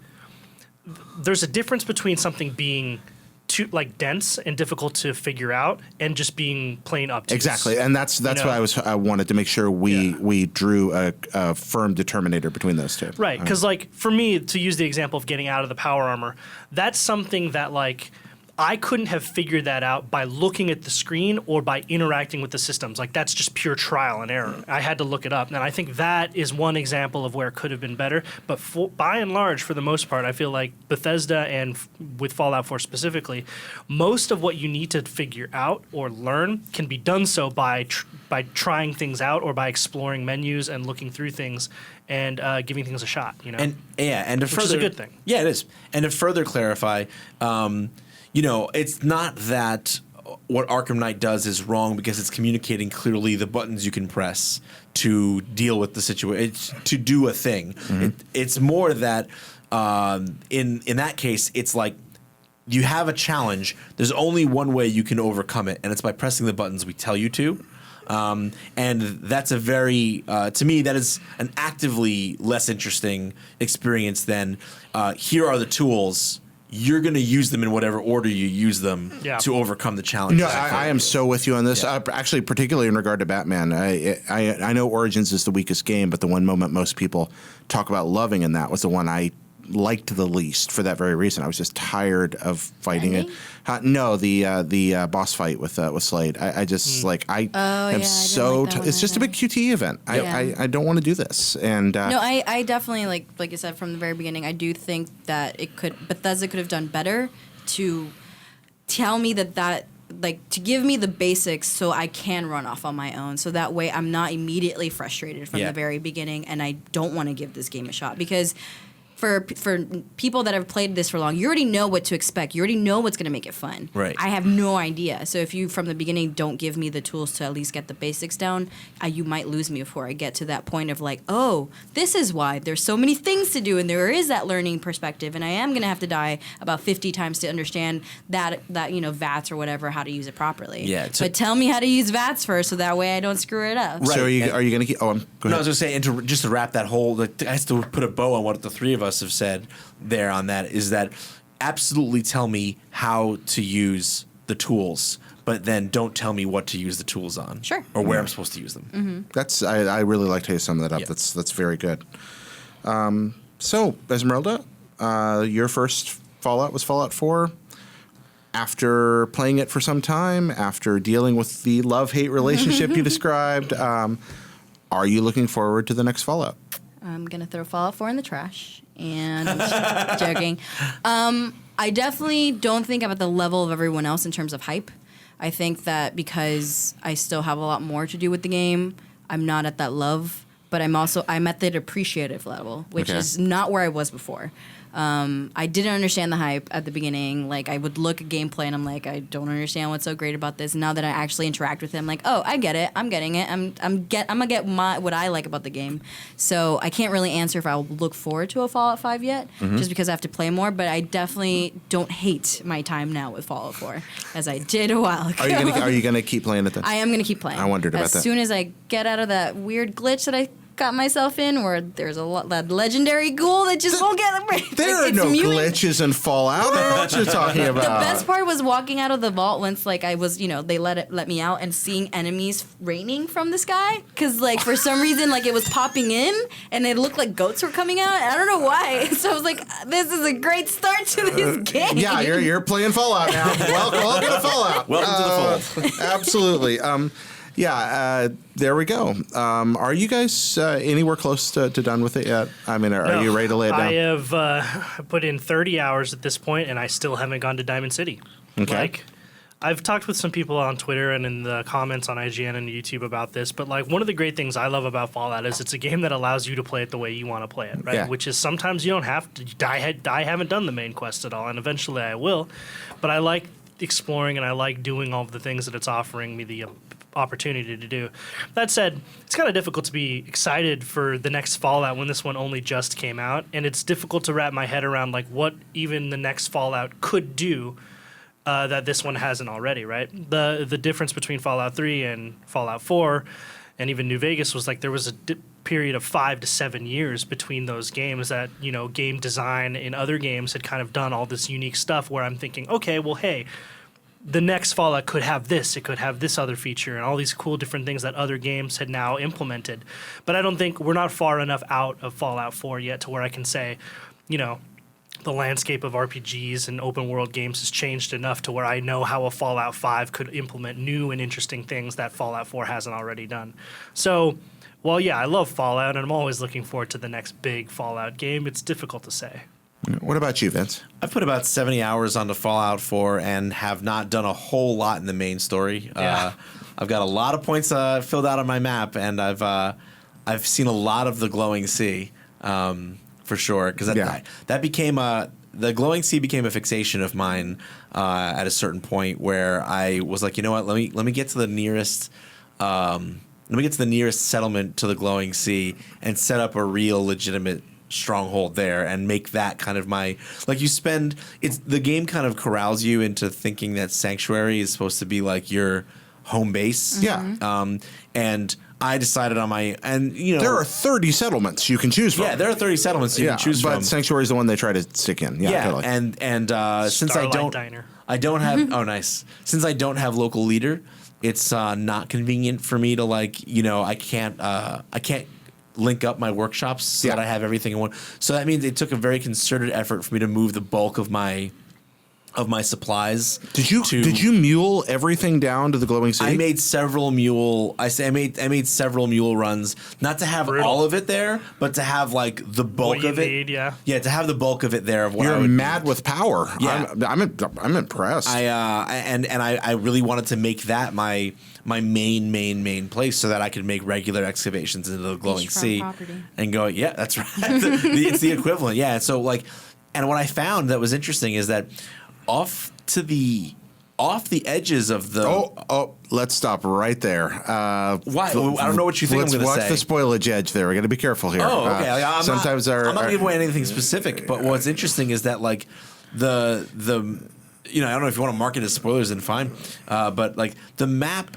There's a difference between something being too dense and difficult to figure out and just being plain obtuse. Exactly, and that's why I wanted to make sure we drew a firm determinator between those two. Right, because for me, to use the example of getting out of the power armor, that's something that I couldn't have figured that out by looking at the screen or by interacting with the systems. That's just pure trial and error. I had to look it up. And I think that is one example of where it could have been better. But by and large, for the most part, I feel like Bethesda and with Fallout 4 specifically, most of what you need to figure out or learn can be done so by trying things out or by exploring menus and looking through things and giving things a shot. You know? And to which is a good thing. Yeah, it is. And to further clarify, it's not that what Arkham Knight does is wrong because it's communicating clearly the buttons you can press to deal with the situation, to do a thing. It's more that in that case, it's like you have a challenge. There's only one way you can overcome it, and it's by pressing the buttons we tell you to. And that's a very, to me, that is an actively less interesting experience than here are the tools. You're going to use them in whatever order you use them to overcome the challenge. No, I am so with you on this. Yeah. Actually, particularly in regard to Batman, I know Origins is the weakest game, but the one moment most people talk about loving in that was the one I liked the least for that very reason. I was just tired of fighting Ending? it. No, the boss fight with Slade. I just like I am so. It's just a big QTE event. I don't want to do this. And no, I definitely like I said from the very beginning. I do think that Bethesda could have done better to tell me that like to give me the basics so I can run off on my own. So that way I'm not immediately frustrated from the very beginning, and I don't want to give this game a shot because. For people that have played this for long, you already know what to expect. You already know what's going to make it fun. Right. I have no idea. So if you, from the beginning, don't give me the tools to at least get the basics down, you might lose me before I get to that point of like, oh, this is why there's so many things to do, and there is that learning perspective, and I am going to have to die about 50 times to understand that VATS or whatever, how to use it properly. Yeah. But tell me how to use VATS first, so that way I don't screw it up. Right. So are you going to keep? Oh, go ahead. No, I was going to say, and just to wrap that whole, I have to put a bow on what the three of us have said there on that, is that absolutely tell me how to use the tools, but then don't tell me what to use the tools on. Sure. Or where I'm supposed to use them. That's I really liked how you summed that up. Yeah. That's very good. So Esmeralda, your first Fallout was Fallout 4. After playing it for some time, after dealing with the love-hate relationship you described, are you looking forward to the next Fallout? I'm going to throw Fallout 4 in the trash. And I'm joking. I definitely don't think I'm at the level of everyone else in terms of hype. I think that because I still have a lot more to do with the game, I'm not at that love. But I'm at the appreciative level, which is not where I was before. I didn't understand the hype at the beginning. Like, I would look at gameplay and I'm like, I don't understand what's so great about this. Now that I actually interact with it, I'm like, oh, I get it. I'm getting it. I'm gonna get what I like about the game. So I can't really answer if I'll look forward to a Fallout 5 yet, just because I have to play more. But I definitely don't hate my time now with Fallout 4 as I did a while ago. Are you gonna keep playing it then? I am gonna keep playing. I wondered about that. As soon as I get out of that weird glitch that I got myself in, where there's that legendary ghoul that just won't get There are no glitches in Fallout. I don't know what you're talking about. The best part was walking out of the vault once, like I was, they let me out and seeing enemies raining from the sky, because like for some reason like it was popping in and it looked like goats were coming out. I don't know why. So I was like, this is a great start to this game. Yeah, you're playing Fallout now. Welcome to Fallout. Welcome to the fold. Absolutely. There we go. Are you guys anywhere close to done with it yet? I mean, are you ready to lay it down? I have put in 30 hours at this point, and I still haven't gone to Diamond City. Okay. Like, I've talked with some people on Twitter and in the comments on IGN and YouTube about this, but like one of the great things I love about Fallout is it's a game that allows you to play it the way you want to play it, right? Yeah. Which is sometimes you don't have to. I haven't done the main quest at all, and eventually I will, but I like exploring and I like doing all of the things that it's offering me the opportunity to do. That said, it's kind of difficult to be excited for the next Fallout when this one only just came out, and it's difficult to wrap my head around like what even the next Fallout could do that this one hasn't already, right? The difference between Fallout 3 and Fallout 4 and even New Vegas was like there was a period of 5 to 7 years between those games that, game design in other games had kind of done all this unique stuff where I'm thinking, okay, well, hey, the next Fallout could have this, it could have this other feature and all these cool different things that other games had now implemented. But I don't think we're not far enough out of Fallout 4 yet to where I can say, the landscape of RPGs and open world games has changed enough to where I know how a Fallout 5 could implement new and interesting things that Fallout 4 hasn't already done. So, while yeah, I love Fallout and I'm always looking forward to the next big Fallout game, it's difficult to say. What about you, Vince? I've put about 70 hours onto Fallout 4 and have not done a whole lot in the main story. Yeah. I've got a lot of points filled out on my map, and I've seen a lot of the glowing sea for sure. Because that became the glowing sea became a fixation of mine at a certain point where I was like, you know what? Let me get to the nearest. Let me get to the nearest settlement to the glowing sea and set up a real legitimate stronghold there and make that kind of my the game kind of corrals you into thinking that Sanctuary is supposed to be like your home base. Yeah. And I decided on there are 30 settlements you can choose from. Yeah, there are 30 settlements you can choose from. But Sanctuary is the one they try to stick in. Yeah, totally. and since I don't have nice. Since I don't have local leader, it's not convenient for me to I can't link up my workshops so that I have everything in one. So that means it took a very concerted effort for me to move the bulk of my supplies. Did you mule everything down to the glowing sea? I made several mule. I made several mule runs, not to have all of it there, but to have like the bulk of it. Need, yeah, to have the bulk of it there. Of what You're I would mad need. with power. Yeah. I'm impressed. I really wanted to make that my main place so that I could make regular excavations into the glowing sea property. and go. Yeah, that's right. It's the equivalent. Yeah. So like, and what I found that was interesting is that off the edges of the let's stop right there. Why? I don't know what you think I'm going to say. Watch the spoilage edge there. We're going to be careful here. Oh, okay. I'm not giving away anything specific, but what's interesting is that like the I don't know if you want to mark it as spoilers, then fine. But like the map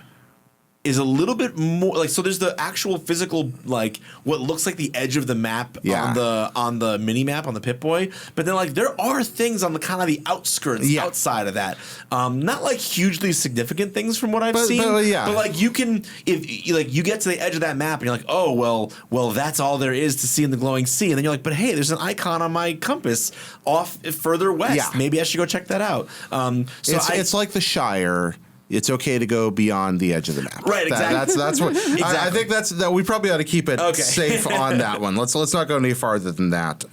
is a little bit more like, so there's the actual physical, like what looks like the edge of the map on the mini map on the Pip-Boy, but then like there are things on the kind of the outskirts outside of that, not like hugely significant things from what I've seen, but like you can, if like you get to the edge of that map and you're like, oh well that's all there is to see in the glowing sea, and then you're like, but hey, there's an icon on my compass off further west, maybe I should go check that out. It's like the Shire. It's okay to go beyond the edge of the map. Right, exactly. That's what exactly. I think that we probably ought to keep it safe on that one. Let's not go any farther than that.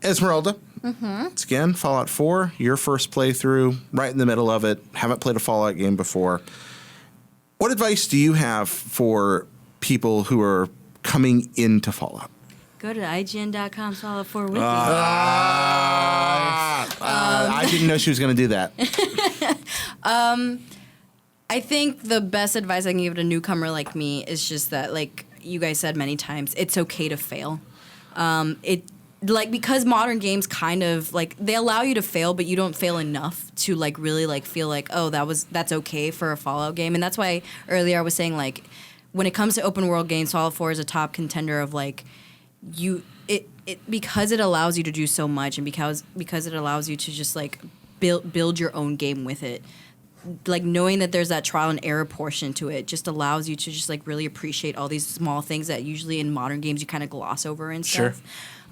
Esmeralda, it's again Fallout 4, your first playthrough, right in the middle of it. Haven't played a Fallout game before. What advice do you have for people who are coming into Fallout? Go to IGN.com/Fallout4 I didn't know she was going to do that. I think the best advice I can give to a newcomer like me is just that, like you guys said many times, it's okay to fail. Because modern games kind of like they allow you to fail, but you don't fail enough to like really like feel like, oh, that's okay for a Fallout game. And that's why earlier I was saying, like, when it comes to open world games, Fallout 4 is a top contender of like because it allows you to do so much, and because it allows you to just like build your own game with it. Like knowing that there's that trial and error portion to it just allows you to just like really appreciate all these small things that usually in modern games you kind of gloss over and stuff.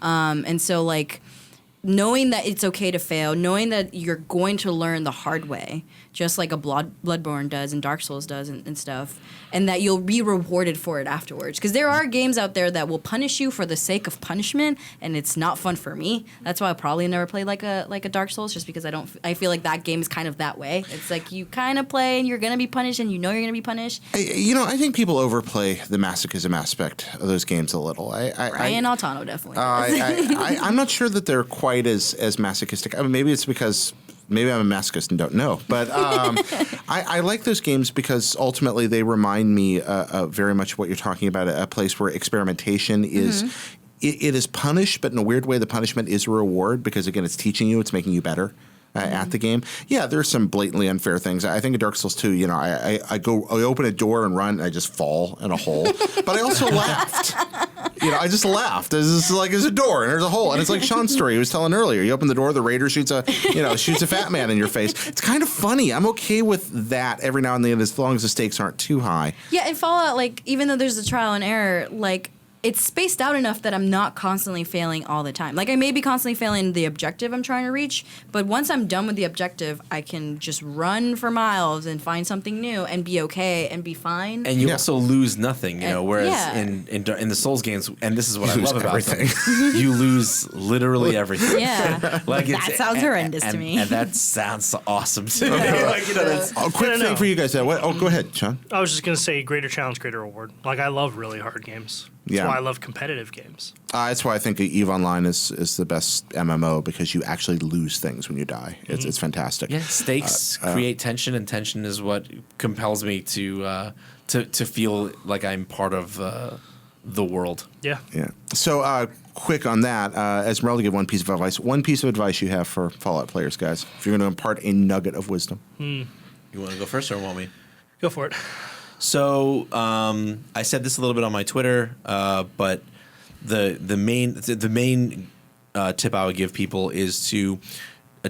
And so like knowing that it's okay to fail, knowing that you're going to learn the hard way, just like a Bloodborne does and Dark Souls does and stuff, and that you'll be rewarded for it afterwards. Because there are games out there that will punish you for the sake of punishment, and it's not fun for me. That's why I probably never played like a Dark Souls, just because I feel like that game is kind of that way. It's like you kind of play and you're gonna be punished, and you know you're gonna be punished. I think people overplay the masochism aspect of those games a little. Brian Altano definitely. I'm not sure that they're quite as masochistic. I mean, maybe it's because. Maybe I'm a masochist and don't know, but I like those games because ultimately they remind me very much of what you're talking about, a place where experimentation is it is punished, but in a weird way the punishment is a reward because, again, it's teaching you, it's making you better at the game. Yeah, there's some blatantly unfair things. I think in Dark Souls 2, I open a door and run, and I just fall in a hole, but I also laughed. I just laughed. There's a door and there's a hole, and it's like Sean's story he was telling earlier. You open the door, the raider shoots a fat man in your face. It's kind of funny. I'm okay with that every now and then, as long as the stakes aren't too high. Yeah, in Fallout, like even though there's a trial and error, like it's spaced out enough that I'm not constantly failing all the time. Like I may be constantly failing the objective I'm trying to reach, but once I'm done with the objective, I can just run for miles and find something new and be okay and be fine. And you also lose nothing, whereas in the Souls games, and this is what I love about everything. You lose literally everything. Yeah. That sounds horrendous to me. And that sounds awesome to me. That's a quick thing for you guys. Go ahead, Sean. I was just going to say greater challenge, greater reward. Like I love really hard games. That's why I love competitive games. That's why I think EVE Online is the best MMO, because you actually lose things when you die. It's fantastic. Yeah, stakes create tension, and tension is what compels me to feel like I'm part of the world. Yeah. Yeah. So quick on that, Esmeralda, give one piece of advice. One piece of advice you have for Fallout players, guys, if you're going to impart a nugget of wisdom. You want to go first, or want me? Go for it. So I said this a little bit on my Twitter, but the main tip I would give people is to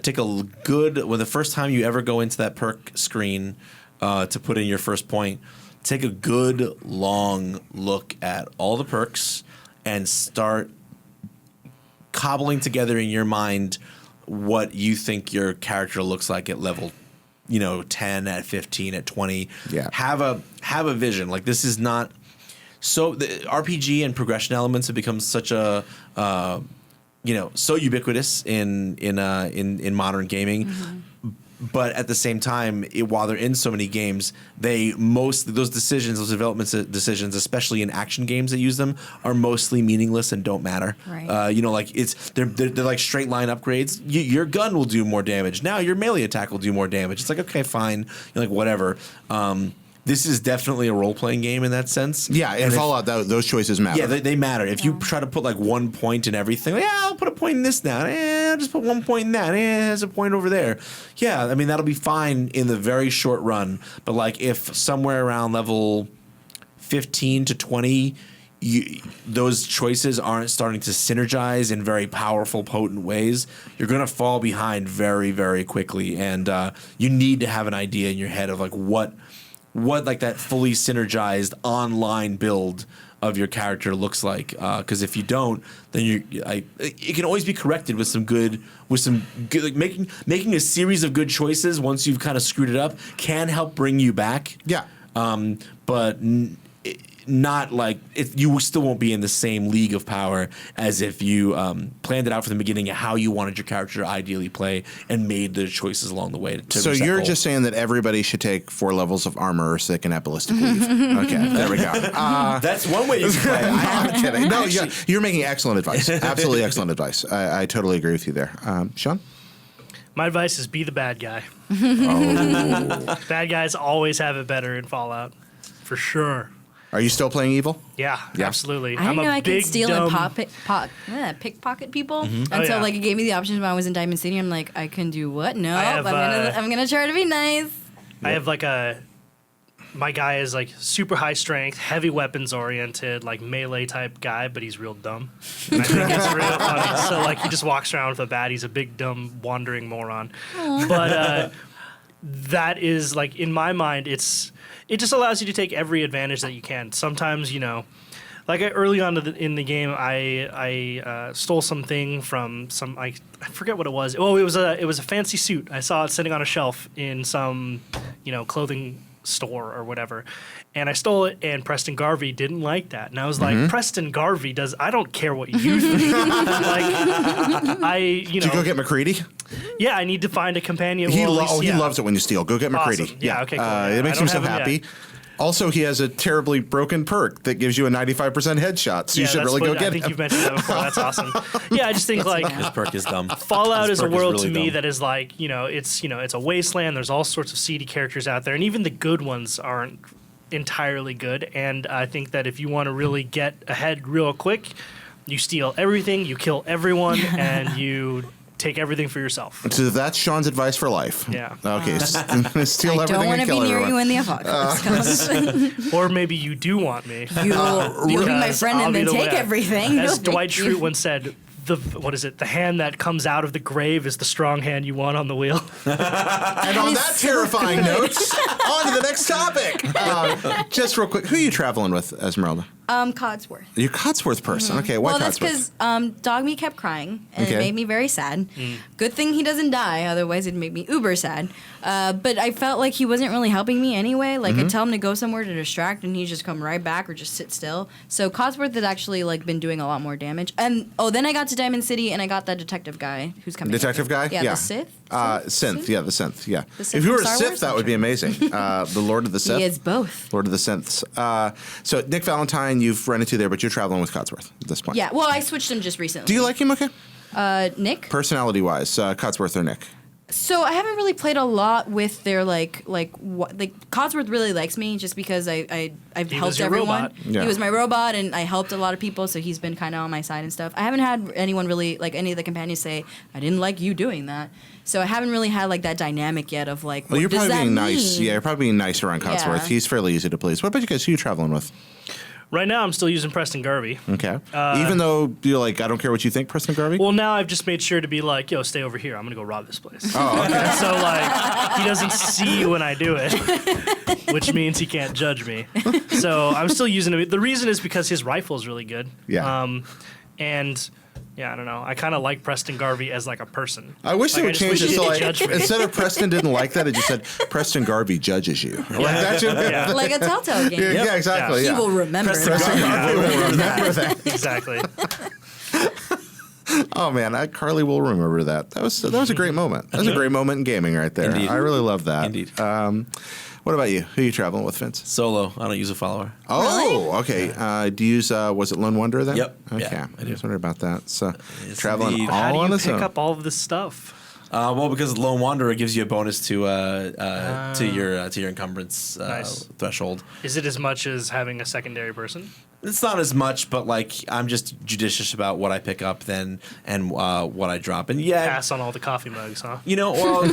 take a good, when the first time you ever go into that perk screen to put in your first point, take a good long look at all the perks and start cobbling together in your mind what you think your character looks like at level 10, at 15, at 20. Yeah. Have a vision. Like, this is not so the RPG and progression elements have become such a so ubiquitous in modern gaming. Mm-hmm. But at the same time, while they're in so many games, those development decisions, especially in action games that use them, are mostly meaningless and don't matter. Right. They're like straight line upgrades. Your gun will do more damage. Now your melee attack will do more damage. It's like, okay, fine. You're like, whatever. This is definitely a role-playing game in that sense. Yeah, in Fallout, those choices matter. Yeah, they matter. If you try to put like 1 point in everything, I'll put a point in this now. I'll just put 1 point in that. There's a point over there. Yeah, I mean, that'll be fine in the very short run. But like if somewhere around level 15 to 20, those choices aren't starting to synergize in very powerful, potent ways, you're going to fall behind very, very quickly. And you need to have an idea in your head of like what like that fully synergized online build of your character looks like. Because if you don't, then it can always be corrected with some good like making a series of good choices once you've kind of screwed it up can help bring you back. Yeah. But not like you still won't be in the same league of power as if you planned it out from the beginning of how you wanted your character to ideally play and made the choices along the way. So you're just saying that everybody should take 4 levels of armor so they can have ballistic weave. Okay, there we go. That's one way you can play it. I'm kidding. No, you're making excellent advice. Absolutely excellent advice. I totally agree with you there. Sean? My advice is be the bad guy. Oh. Bad guys always have it better in Fallout, for sure. Are you still playing evil? Yeah, absolutely. I didn't know I could steal dumb... and pickpocket people Mm-hmm. until like it gave me the option when I was in Diamond City. I'm like, I can do what? No, have, I'm gonna try to be nice. I have like my guy is like super high strength, heavy weapons oriented, like melee type guy, but he's real dumb. And I think it's real funny. So like he just walks around with a bat. He's a big dumb wandering moron. But that is like in my mind, it just allows you to take every advantage that you can. Sometimes, like early on in the game, I stole something from some I forget what it was. Oh, it was a fancy suit. I saw it sitting on a shelf in some clothing store or whatever, and I stole it. And Preston Garvey didn't like that, and I was like, Preston Garvey I don't care what you think. Did you go get McCready? Yeah, I need to find a companion. He loves it when you steal. Go get McCready. Awesome. Yeah, okay, cool. It makes him so happy. Also, he has a terribly broken perk that gives you a 95% headshot, so you should really go get it. I think you've mentioned that before. That's awesome. Yeah, I just think like this perk is dumb. Fallout is a world to me that is like it's a wasteland. There's all sorts of seedy characters out there, and even the good ones aren't entirely good. And I think that if you want to really get ahead real quick, you steal everything, you kill everyone, and you take everything for yourself. So that's Sean's advice for life. Yeah. Okay. Steal everything and kill everyone. I don't want to be near you when the apocalypse comes. Or maybe you do want me. You'll be my friend and then take everything. As Dwight Schrute once said, the hand that comes out of the grave is the strong hand you want on the wheel. And on that terrifying note, on to the next topic. Just real quick, who are you traveling with, Esmeralda? Codsworth. You're a Codsworth person. Okay, why Well, Codsworth? that's because Dogmeat kept crying, and it made me very sad. Good thing he doesn't die, otherwise it'd make me uber sad. But I felt like he wasn't really helping me anyway. Like, I'd tell him to go somewhere to distract, and he'd just come right back or just sit still. So Codsworth had actually like been doing a lot more damage. And then I got to Diamond City, and I got that detective guy who's coming. Detective guy? Yeah, the Sith? Synth. Yeah, the Synth. Yeah. The Sith If you were a from Star Sith, Wars? that would be amazing. The Lord of the Sith. He is both. Lord of the Synths. So Nick Valentine, you've run into there, but you're traveling with Codsworth at this point. Yeah, well, I switched him just recently. Do you like him? Okay. Nick? Personality-wise, Codsworth or Nick? So I haven't really played a lot with their Codsworth really likes me just because I've helped everyone. Robot. Yeah. He was my robot, and I helped a lot of people, so he's been kind of on my side and stuff. I haven't had anyone really any of the companions say I didn't like you doing that. So I haven't really had that dynamic yet of Well, what you're does probably that being mean? nice. Yeah, you're probably being nice around Codsworth. Yeah. He's fairly easy to please. What about you guys? Who are you traveling with? Right now, I'm still using Preston Garvey. Okay. Even though you're like, I don't care what you think, Preston Garvey? Well, now I've just made sure to be like, yo, stay over here. I'm gonna go rob this place. Oh, okay. So like, he doesn't see when I do it, which means he can't judge me. So I'm still using him. The reason is because his rifle is really good. Yeah. And yeah, I don't know. I kind of like Preston Garvey as like a person. I wish they would change it so like judge me. instead of Preston didn't like that, it just said Preston Garvey judges you. Like that should, Yeah. Like a Telltale game. yeah, exactly. He Yeah. will remember. Preston Garvey will remember that. Exactly. Oh man, Carly will remember that. That was a great moment. That was a great moment in gaming right there. Indeed. I really love that. Indeed. What about you? Who are you traveling with, Vince? Solo. I don't use a follower. Oh, okay. Do you use was it Lone Wanderer then? Yep. Okay. Yeah, I I do. was wondering about that. So Yes, traveling indeed. all How do on you its pick own. up all of this stuff? Well, because Lone Wanderer gives you a bonus to your encumbrance Nice. threshold. Is it as much as having a secondary person? It's not as much, but like I'm just judicious about what I pick up then and what I drop. And yeah, Pass on all the coffee mugs, huh? you know, well,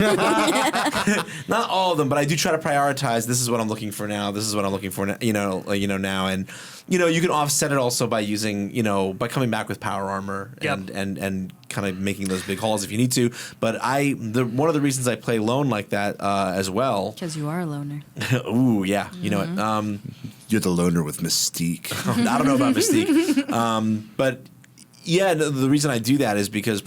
not all of them, but I do try to prioritize. This is what I'm looking for now. This is what I'm looking for, now, now, and you can offset it also by using, by coming back with power armor Yep. and kind of making those big hauls if you need to. But one of the reasons I play lone like that as well. Because you are a loner. Ooh, yeah, you know it. You're the loner with mystique. I don't know about Mystique, but yeah, the reason I do that is because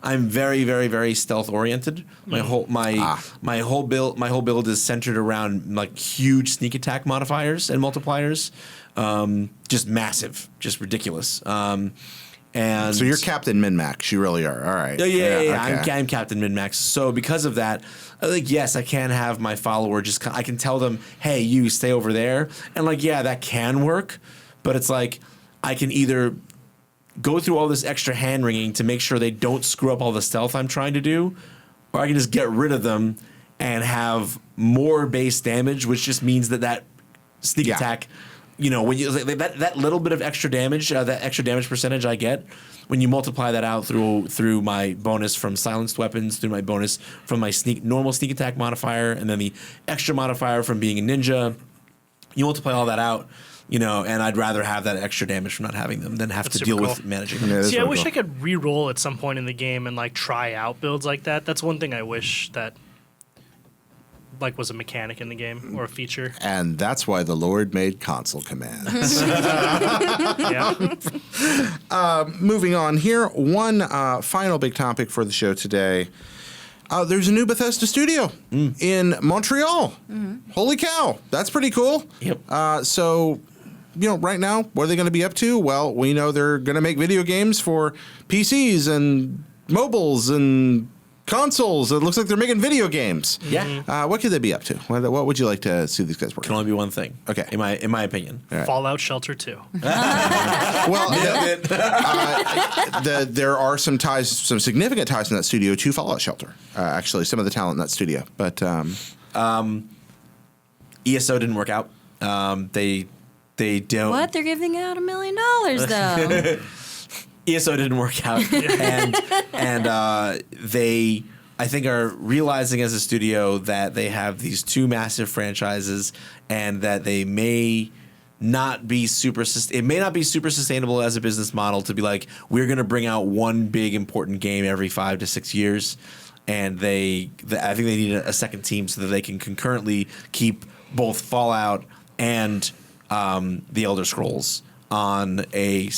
I'm very, very, very stealth oriented. My whole build is centered around like huge sneak attack modifiers and multipliers, just massive, just ridiculous. And So you're Captain Min-Max. You really are. All right. Yeah. Okay. I'm Captain Min-Max. So because of that, yes, I can have my follower I can tell them, hey, you stay over there. And that can work. But it's like I can either go through all this extra hand wringing to make sure they don't screw up all the stealth I'm trying to do, or I can just get rid of them and have more base damage, which just means that sneak attack. When you that little bit of extra damage, that extra damage percentage I get, when you multiply that out through my bonus from silenced weapons, through my bonus from my normal sneak attack modifier, and then the extra modifier from being a ninja, you multiply all that out, and I'd rather have that extra damage from not having them than have That's to super deal cool. with managing them. Yeah, that's See, I really wish cool. I could re-roll at some point in the game and try out builds like that. That's one thing I wish that was a mechanic in the game or a feature. And that's why the Lord made console commands. Yeah. Moving on here, one final big topic for the show today. There's a new Bethesda studio in Montreal. Holy cow, that's pretty cool. Yep. So, right now, what are they going to be up to? Well, we know they're going to make video games for PCs and mobiles and consoles. It looks like they're making video games. Yeah. What could they be up to? What would you like to see these guys work Can on? only be one thing. Okay. In my opinion. Right. Fallout Shelter 2. Well, there are some significant ties in that studio to Fallout Shelter. Actually, some of the talent in that studio. But ESO didn't work out. They don't. What? They're giving out $1 million though. ESO didn't work out, and they, I think, are realizing as a studio that they have these two massive franchises, and that they may not be it may not be super sustainable as a business model to be like, we're going to bring out one big important game every 5 to 6 years, and I think they need a second team so that they can concurrently keep both Fallout and the Elder Scrolls on a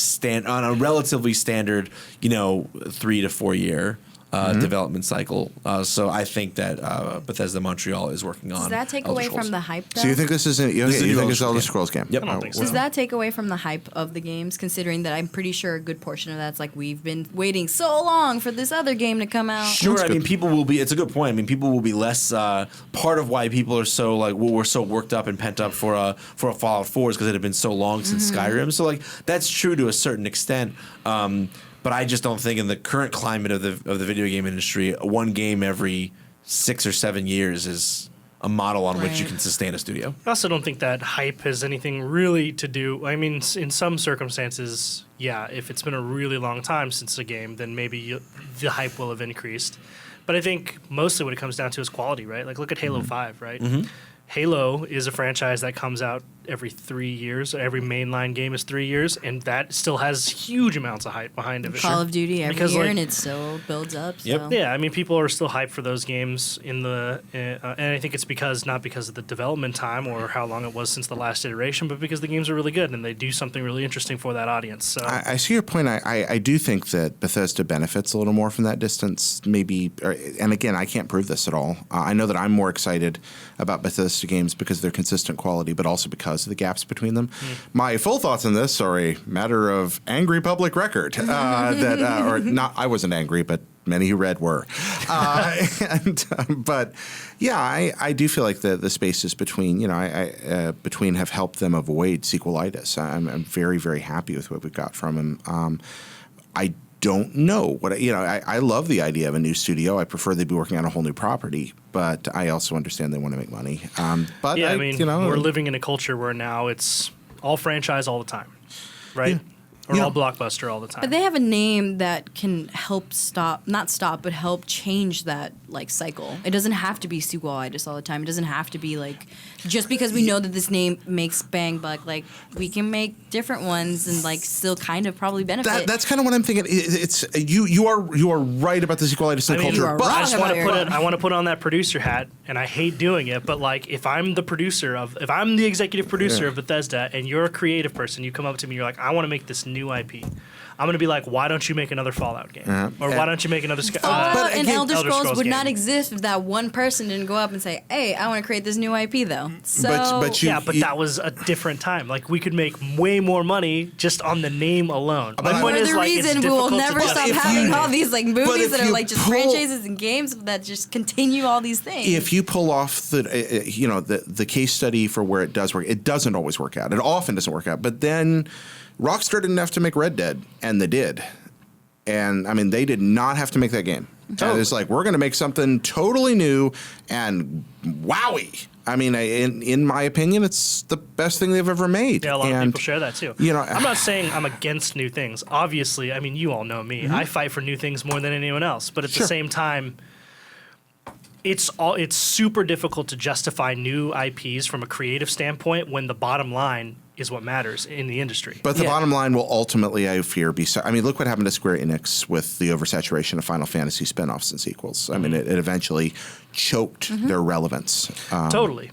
relatively standard, 3 to 4 year development cycle. So I think that Bethesda Montreal is working on. Does that take Elder away Scrolls. from the hype though? so you think this is you This is a think new it's Elder Elder Scrolls Scrolls game? Yep. I don't think so. Does that take away from the hype of the games, considering that I'm pretty sure a good portion of that's like, we've been waiting so long for this other game to come out? Sure, That's I mean, good. people will be. It's a good point. I mean, people will be less. Part of why people are so we're so worked up and pent up for a Fallout 4 is because it had been so long since Skyrim. So that's true to a certain extent. But I just don't think in the current climate of the video game industry, one game every 6 or 7 years is a model on which you Right. can sustain a studio. I also don't think that hype has anything really to do. I mean, in some circumstances, yeah, if it's been a really long time since a game, then maybe the hype will have increased. But I think mostly what it comes down to is quality, right? Like, look at Halo 5, right? Halo is a franchise that comes out every 3 years. Every mainline game is 3 years, and that still has huge amounts of hype behind it. Call of Duty every Because, year, like- and it still builds up. So. Yep. Yeah, I mean, people are still hyped for those games and I think it's not because of the development time or how long it was since the last iteration, but because the games are really good and they do something really interesting for that audience. So I see your point. I do think that Bethesda benefits a little more from that distance, maybe. And again, I can't prove this at all. I know that I'm more excited about Bethesda games because of their consistent quality, but also because of the gaps between them. My full thoughts on this are a matter of angry public record. Or not. I wasn't angry, but many who read were. But yeah, I do feel like the spaces between between have helped them avoid sequelitis. I'm very, very happy with what we got from them. I don't know what I love the idea of a new studio. I prefer they'd be working on a whole new property, but I also understand they want to make money. But yeah, I mean, we're living in a culture where now it's all franchise all the time, right? Or all blockbuster all the time. But they have a name that can help but help change that like cycle. It doesn't have to be sequelitis all the time. It doesn't have to be like just because we know that this name makes bang buck. Like we can make different ones and like still kind of probably benefit. That's kind of what I'm thinking. It's you are right about the sequelitis in the culture. you are But wrong I just want to about I want to put on that producer hat, and I hate doing it. But like, if I'm the executive producer of Bethesda, and you're a creative person, you come up to me, you're like, I want to make this new IP. I'm gonna be like, why don't you make another Fallout game, or why don't you make another? Fallout and again, Elder Scrolls would game. not exist if that one person didn't go up and say, "Hey, I want to create this new IP," though. So, but that was a different time. Like, we could make way more money just on the name alone. But My point for is, the like, it's reason we will difficult to never do. stop if having you- all these like but movies if that are you like just pull- franchises and games that just continue all these things. if you pull off the case study for where it does work, it doesn't always work out. It often doesn't work out. But then Rockstar didn't have to make Red Dead, and they did. And I mean, they did not have to make that game. Totally. It's like, we're going to make something totally new and wowie. I mean, in my opinion, it's the best thing they've ever made. Yeah, a lot of people share that too. you know, I'm not saying I'm against new things. Obviously, I mean, you all know me. I fight for new things more than anyone else. But at the Sure. same time, it's super difficult to justify new IPs from a creative standpoint when the bottom line is what matters in the industry. But the Yeah. bottom line will ultimately, I fear, be. I mean, look what happened to Square Enix with the oversaturation of Final Fantasy spinoffs and sequels. I mean, it eventually choked their relevance. Totally.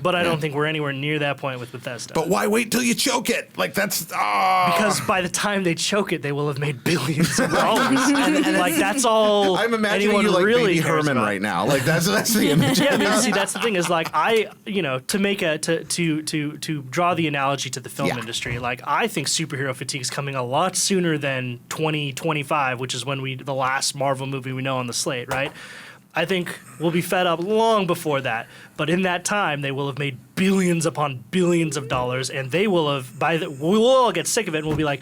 But I don't think we're anywhere near that point with Bethesda. But why wait till you choke it? Like, that's Because by the time they choke it, they will have made billions of dollars. and like, that's all I'm imagining anyone you like really Baby cares Herman about. right now. Like, that's the image. Yeah, but see, that's the thing is like to draw the analogy to the film Yeah. industry. Like, I think superhero fatigue is coming a lot sooner than 2025, which is when the last Marvel movie we know on the slate, right? I think we'll be fed up long before that. But in that time, they will have made billions upon billions of dollars, and they will have we'll all get sick of it, and we'll be like,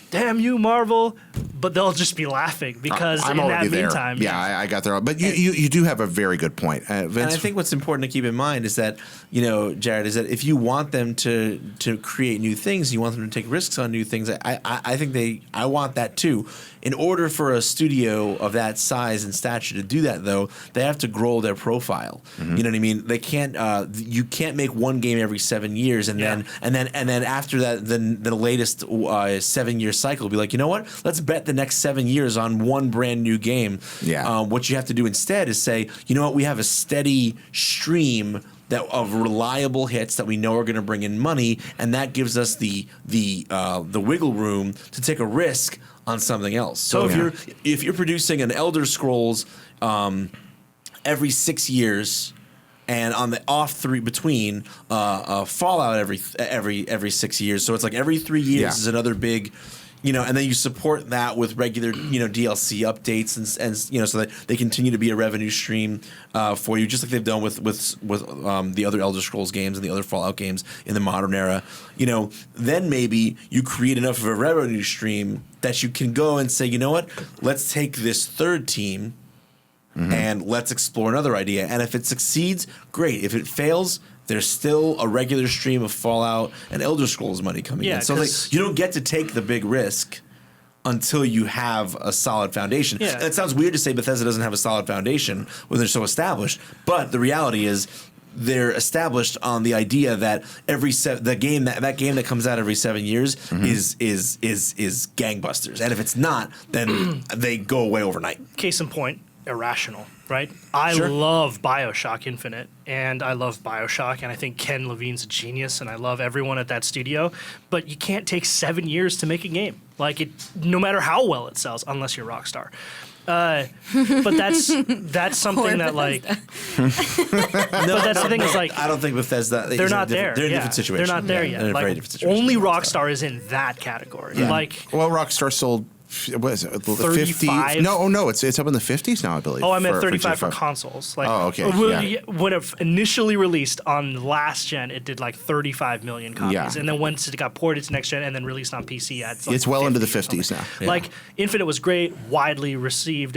"Damn you, Marvel!" But they'll just be laughing because I'm in already that there. meantime, Yeah, I got there. But you do have a very good point. Vince, And I think what's important to keep in mind is that, Jared, is that if you want them to create new things, you want them to take risks on new things. I think I want that too. In order for a studio of that size and stature to do that, though, they have to grow their profile. Mm-hmm. You know what I mean? They can't. You can't make one game every 7 years, and then after that, then the latest 7-year cycle be like, you know what? Let's bet the next 7 years on one brand new game. Yeah. What you have to do instead is say, you know what? We have a steady stream of reliable hits that we know are going to bring in money, and that gives us the wiggle room to take a risk on something else. So if you're producing an Elder Scrolls every 6 years, and on the off between Fallout every 6 years, so it's like every 3 years is another big. And then you support that with regular, DLC updates and so that they continue to be a revenue stream for you, just like they've done with the other Elder Scrolls games and the other Fallout games in the modern era. Then maybe you create enough of a revenue stream that you can go and say, you know what, let's take this third team and let's explore another idea. And if it succeeds, great. If it fails, there's still a regular stream of Fallout and Elder Scrolls money coming in. So you don't get to take the big risk until you have a solid foundation. Yeah. And it sounds weird to say Bethesda doesn't have a solid foundation when they're so established, but the reality is they're established on the idea that that game that comes out every 7 years is gangbusters, and if it's not, then they go away overnight. Case in point, Irrational, right? I Sure. love BioShock Infinite, and I love BioShock, and I think Ken Levine's a genius, and I love everyone at that studio. But you can't take 7 years to make a game, no matter how well it sells, unless you're Rockstar. But that's something that like. But that's the thing is like I don't think Bethesda. they're not there. They're in a different situation. They're not there yet. They're in a very Like, different situation. only Rockstar is in that category. Yeah. Like, Well, Rockstar sold. What is it? 35? No, it's up in the 50s now, I believe. I meant 35 for GTA 5. consoles. Like, Oh, okay, yeah. When it initially released on last gen, it did like 35 million copies, Yeah. and then once it got ported to next gen and then released on PC, It's well into the 50 or 50s something. now. Like Infinite was great, widely received,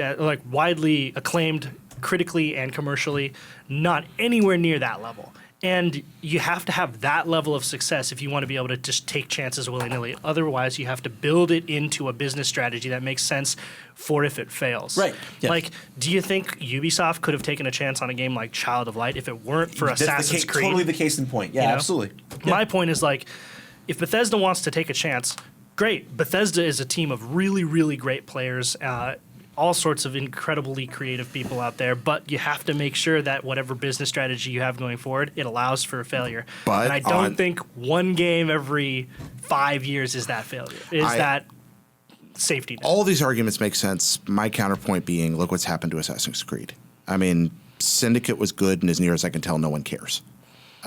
widely acclaimed critically and commercially, not anywhere near that level. And you have to have that level of success if you want to be able to just take chances willy-nilly. Otherwise, you have to build it into a business strategy that makes sense for if it fails. Right. Yeah. Like, do you think Ubisoft could have taken a chance on a game like Child of Light if it weren't for Assassin's Creed? Totally the case in point. Yeah, You know? absolutely. My point is like, if Bethesda wants to take a chance, great. Bethesda is a team of really, really great players. All sorts of incredibly creative people out there, but you have to make sure that whatever business strategy you have going forward, it allows for a failure. But and I don't think one game every 5 years is that failure. That safety net. All these arguments make sense. My counterpoint being, look what's happened to Assassin's Creed. I mean, Syndicate was good, and as near as I can tell, no one cares.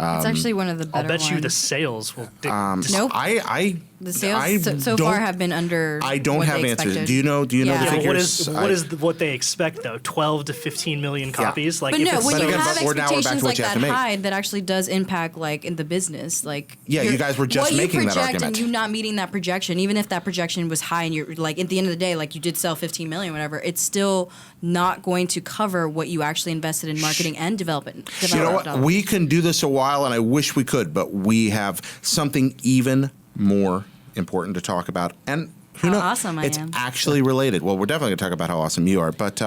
It's actually one of the I'll better bet ones. you the sales will. Nope. The The sales so far have been under. I don't what have they answers. expected. Do you know Yeah. the Yeah, but figures? what they expect though? 12 to 15 million copies. Like But if no, it's when But you again, have but we're back to expectations what like you have that to make. high, that actually does impact like in the business. Like Yeah, you guys were just what making you that project argument. and you not meeting that projection, even if that projection was high and you're like at the end of the day, like you did sell 15 million, whatever, it's still not going to cover what you actually invested in marketing and development. You know what? dollars. We can do this a while, and I wish we could, but we have something even more important to talk about. And who How knows? awesome I it's am. actually related. Well, we're definitely going to talk about how awesome you are, but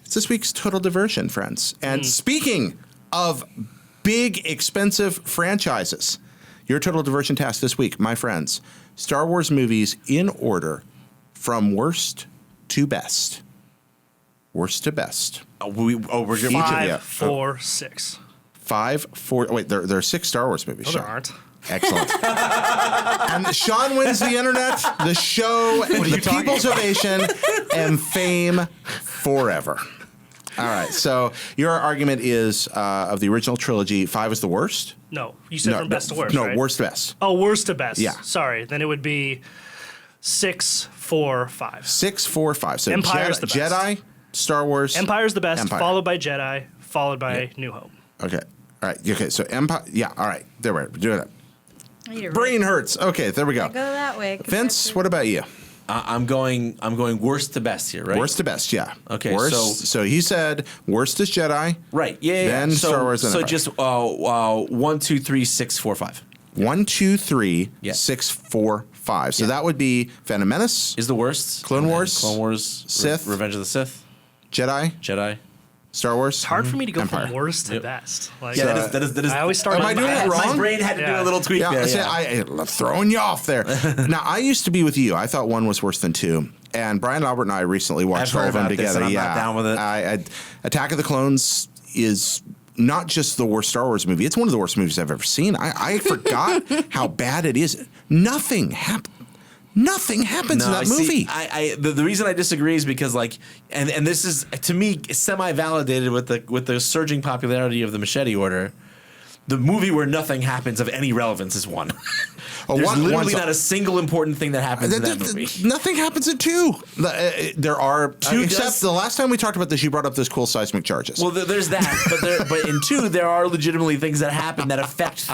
it's this week's Total Diversion, friends. And speaking of big, expensive franchises, your Total Diversion task this week, my friends, Star Wars movies in order from worst to best. Worst to best. We're gonna Each of you. 5, 4, 6. 5, 4. Wait, there are 6 Star Wars movies. No, there Sean. aren't. Excellent. And Sean wins the internet, the show, the people's ovation, and fame forever. All right. So your argument is of the original trilogy, 5 is the worst? No, you said from best to worst. No, right? worst to best. Oh, worst to best. Yeah. Sorry. Then it would be 6, 4, 5. 6, 4, 5. So Empire's the best. Jedi, Star Wars. Empire's the best, Empire. followed by Jedi, followed by New Hope. Okay. All right. Okay. So Empire. Yeah. All right. There we are. We're doing it. I need to Brain hurts. Okay. There we go. go that way. Vince, what about you? I'm going worst to best here, right? Worst to best, yeah. Okay, Worst. So he said worst is Jedi. Right. Yeah. Then so, Star Wars. And So Empire. just 1, 2, 3, 6, 4, 5 1, 2, 3, Yeah. 6, 4, 5. So Yeah. that would be Phantom Menace, is the worst. Clone And then Wars, Clone Wars, Sith. Revenge of the Sith, Jedi, Jedi. Star Wars. It's hard for me to go Empire. from worst to Yep. best. Like, Yeah, that is. I always start. Am on I doing my it wrong? My brain had to do Yeah. a little tweak Yeah, there. see, I'm throwing you off there. Now, I used to be with you. I thought 1 was worse than 2. And Brian Albert and I recently watched I've all heard of them about this, together. and I'm yeah, not down with it. Attack of the Clones is not just the worst Star Wars movie. It's one of the worst movies I've ever seen. I forgot how bad it is. Nothing happens in that movie. The reason I disagree is because and this is to me semi-validated with the surging popularity of the Machete Order. The movie where nothing happens of any relevance is 1. There's literally not a single important thing that happens in that movie. Nothing happens in 2. There are 2, except does- the last time we talked about this, you brought up those cool seismic charges. Well, there's that, but in 2 there are legitimately things that happen that affect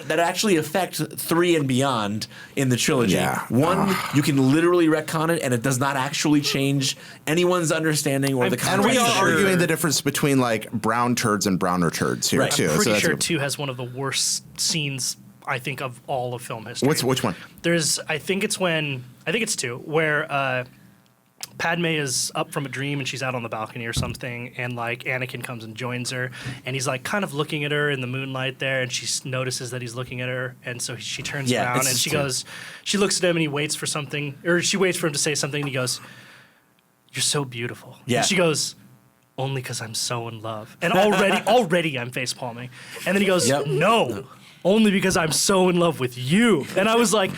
that actually affect 3 and beyond in the trilogy. Yeah. 1, you can literally retcon it, and it does not actually change anyone's understanding or the and context. we are sure. arguing the difference between like brown turds and browner turds here Right. too. Pretty that's sure good. 2 has one of the worst scenes I think of all of film history. Which one? I think it's 2 where Padme Padme is up from a dream and she's out on the balcony or something, and like Anakin comes and joins her, and he's like kind of looking at her in the moonlight there, and she notices that he's looking at her, and so she turns around and she looks at him and he waits for something, or she waits for him to say something, and he goes, "You're so beautiful." Yeah. And she goes, "Only because I'm so in love." And already I'm face palming. And then he goes, "No, only because I'm so in love with you." And I was like,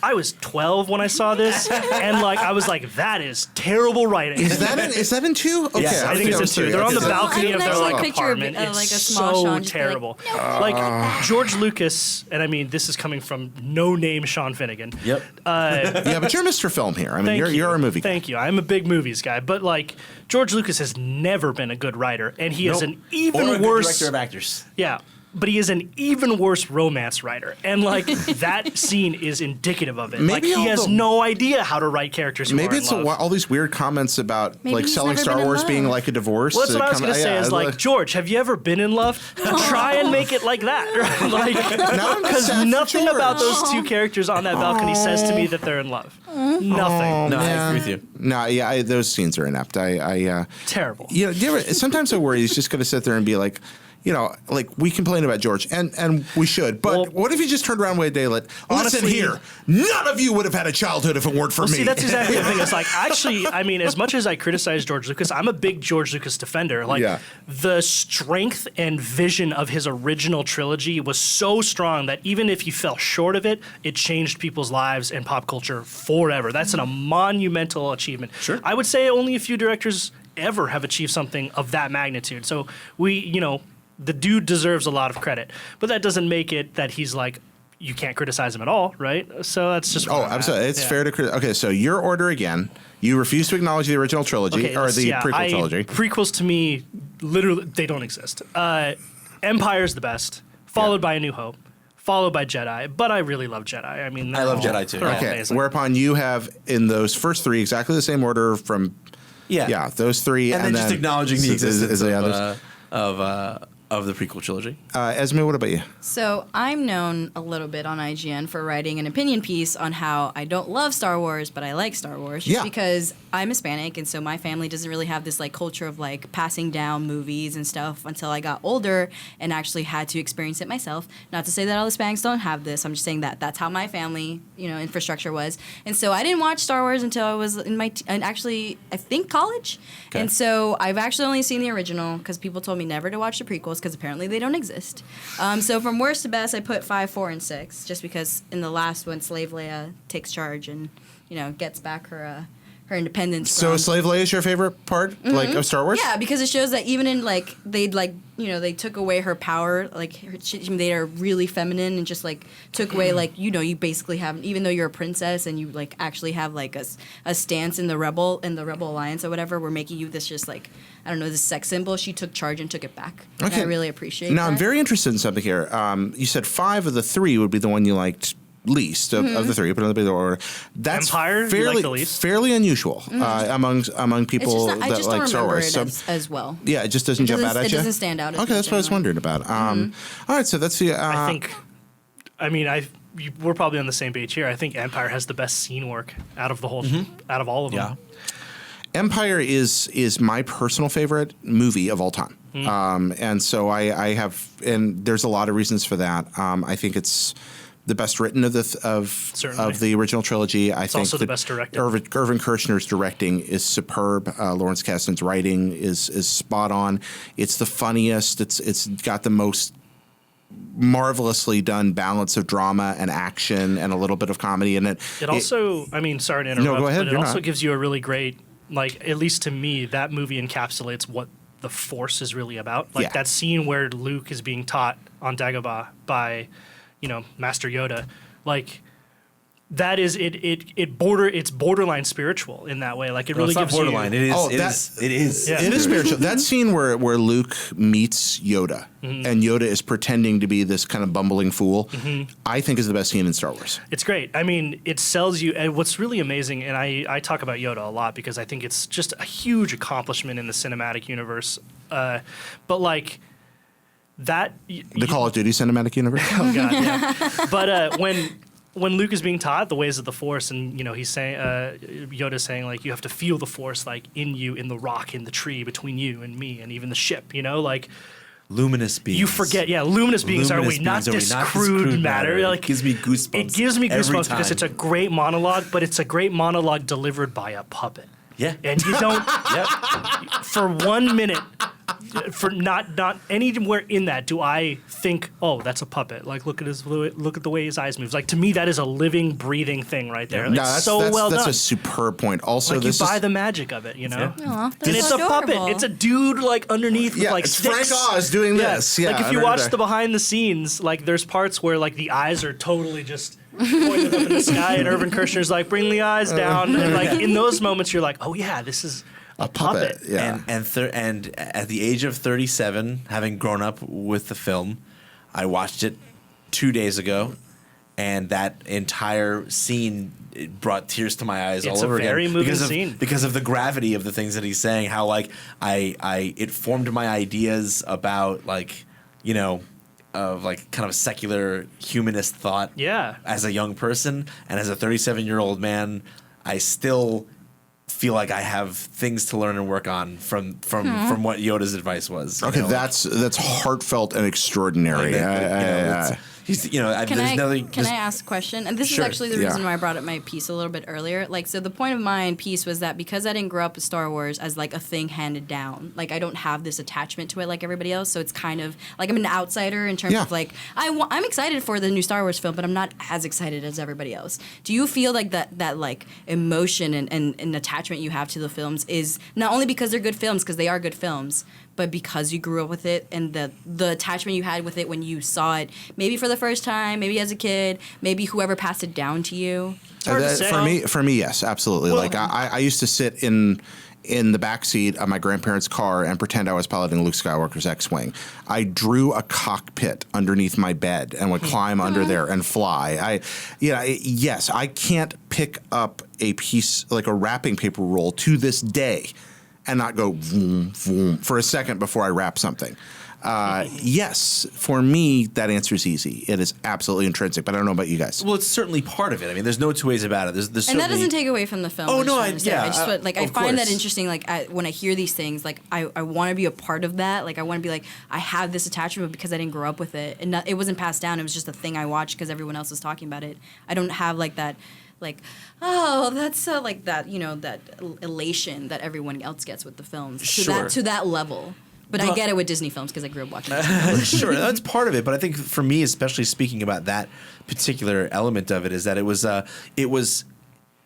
I was 12 when I saw this, and like I was like, that is terrible writing. Is that in 2? Okay, Yes, I think it's in 2. They're on the balcony of their like picture apartment. like It's a small so Sean just be like, terrible. "No." Like George Lucas, and I mean this is coming from no name Sean Finnegan. Yep. Yeah, but you're Mr. Film here. I mean, you're a movie guy. Thank you. I'm a big movies guy, but like George Lucas has never been a good writer, and he is an even or a good worse director of actors. Yeah, but he is an even worse romance writer, and like that scene is indicative of it. Maybe like he all has the- no idea how to write characters who Maybe are it's in love. all these weird comments about Maybe like he's selling never Star been in Wars being love. like a divorce. Well, that's what I was Come- gonna say. yeah, Is like, George, have you ever been in love? Try and make it like that, right? Like, Now I'm because sad for nothing George. about those two characters on that balcony says to me that they're in love. Nothing. No, I man. agree with you. No, yeah, those scenes are inept. Terrible. You know, do you ever, sometimes I worry he's just going to sit there and be like, you know, like we complain about George, and we should. But Well, what if he just turned around one day, like, listen honestly- here, none of you would have had a childhood if it weren't for Well, me. see, that's exactly the thing. It's like, actually, I mean, as much as I criticize George Lucas, I'm a big George Lucas defender. Like, Yeah. the strength and vision of his original trilogy was so strong that even if he fell short of it, it changed people's lives and pop culture forever. That's a monumental achievement. Sure. I would say only a few directors ever have achieved something of that magnitude. So the dude deserves a lot of credit, but that doesn't make it that he's like, you can't criticize him at all, right? So that's just where Oh, I'm at. absolutely. It's Yeah. fair to criticize. Okay, so your order again. You refuse to acknowledge the original trilogy or the prequel trilogy. Prequels to me, literally, they don't exist. Empire's the best, followed by A New Hope, followed by Jedi. But I really love Jedi. I mean, I love Jedi too. they're all Okay, amazing. whereupon you have in those first three exactly the same order from those three, And then just acknowledging the existence the others. of the prequel trilogy. Esme, what about you? So I'm known a little bit on IGN for writing an opinion piece on how I don't love Star Wars, but I like Star Wars just Yeah. because I'm Hispanic, and so my family doesn't really have this like culture of like passing down movies and stuff until I got older and actually had to experience it myself. Not to say that all Hispanics don't have this. I'm just saying that that's how my family, infrastructure was. And so I didn't watch Star Wars until I was in I think college. Okay. And so I've actually only seen the original because people told me never to watch the prequels because apparently they don't exist. So from worst to best, I put 5, 4, and 6, just because in the last one, Slave Leia takes charge and gets back her independence. So from- Slave Leia is your favorite part, like of Star Wars? yeah, because it shows that even in they took away her power, she made her really feminine and just took away you basically have, even though you're a princess and you actually have a stance in the rebel alliance or whatever, we're making you this just I don't know, this sex symbol. She took charge and took it back. And I really appreciate Now that. I'm very interested in something here. You said 5 of the 3 would be the one you liked least of the 3, but in the order. That's Empire, you fairly like the least? fairly unusual among It's people just not, I that just like don't Star remember Wars. it as well. Yeah, it just doesn't jump out at It you. doesn't stand out. as Okay, that's much what I was anyway. wondering about. All right, so that's the. I think, we're probably on the same page here. I think Empire has the best scene work out of the whole, out of all of them. Empire is my personal favorite movie of all time. And so I have, and there's a lot of reasons for that. I think it's the best written of the original trilogy. I think also the best directed. Irvin Kershner's directing is superb. Lawrence Kasdan's writing is spot on. It's the funniest. It's got the most marvelously done balance of drama and action and a little bit of comedy in it. It also, sorry to interrupt, No, go ahead, but it you're also not. gives you a really great, at least to me, that movie encapsulates what the Force is really about. Yeah. That scene where Luke is being taught on Dagobah by, Master Yoda, that is it's borderline spiritual in that way. It really it's not gives borderline. you. It is. Yeah. It is spiritual. That scene where Luke meets Yoda and Yoda is pretending to be this kind of bumbling fool, I think is the best scene in Star Wars. It's great. It sells you. And what's really amazing, and I talk about Yoda a lot because I think it's just a huge accomplishment in the cinematic universe. But that The Call of Duty cinematic universe. oh god, yeah. But when when Luke is being taught the ways of the Force, and he's saying, Yoda's saying like you have to feel the Force like in you, in the rock, in the tree, between you and me, and even the ship. Like luminous beings. you forget, luminous beings are we, not this crude matter. Like it gives me goosebumps. It gives me goosebumps because time. it's a great monologue, but it's a great monologue delivered by a puppet. Yeah. And you don't for 1 minute. For not anywhere in that do I think, oh, that's a puppet. Like look at the way his eyes move. Like to me, that is a living, breathing thing right there. No, It's that's a superb point. Also, like this you buy is the magic of it, Aw, And that's it's so a puppet. adorable. It's a dude like underneath with like it's sticks. Frank Oz doing this. Yeah, like if you under watch there. the behind the scenes, like there's parts where like the eyes are totally just pointed up in the sky, and Irvin Kershner's like, bring the eyes down, and like in those moments you're like, oh yeah, this is a puppet. Yeah. And at the age of 37, having grown up with the film, I watched it 2 days ago, and that entire scene brought tears to my eyes all over again. It's a very moving scene because of the gravity of the things that he's saying. How like it formed my ideas about like of like kind of secular humanist thought. Yeah. As a young person and as a 37-year-old man, I still feel like I have things to learn and work on from what Yoda's advice was. Okay, that's heartfelt and extraordinary. Can I ask a question? And this Sure. is actually the reason why I brought up my piece a little bit earlier. Like, so the point of my piece was that because I didn't grow up with Star Wars as like a thing handed down, like I don't have this attachment to it like everybody else. So it's kind of like I'm an outsider in terms of like I'm excited for the new Star Wars film, but I'm not as excited as everybody else. Do you feel like that like emotion and attachment you have to the films is not only because they're good films, because they are good films, but because you grew up with it and the attachment you had with it when you saw it, maybe for the first time, maybe as a kid, maybe whoever passed it down to you? For me, yes, absolutely. Well, like I used to sit in the backseat of my grandparents' car and pretend I was piloting Luke Skywalker's X-Wing. I drew a cockpit underneath my bed and would climb under there and fly. Yes, I can't pick up a piece like a wrapping paper roll to this day and not go vroom, vroom for a second before I wrap something. Yes, for me, that answer is easy. It is absolutely intrinsic, but I don't know about you guys. Well, it's certainly part of it. I mean, there's no two ways about it. There's and that doesn't take away from the film. Oh, no, I find course. that interesting. Like when I hear these things, like I want to be a part of that. Like I want to be like, I have this attachment because I didn't grow up with it, and it wasn't passed down. It was just a thing I watched because everyone else was talking about it. I don't have like that. Like, oh, that's like that, that elation that everyone else gets with the films to that level. But I get it with Disney films because I grew up watching it. Sure, that's part of it. But I think for me, especially speaking about that particular element of it, is that it was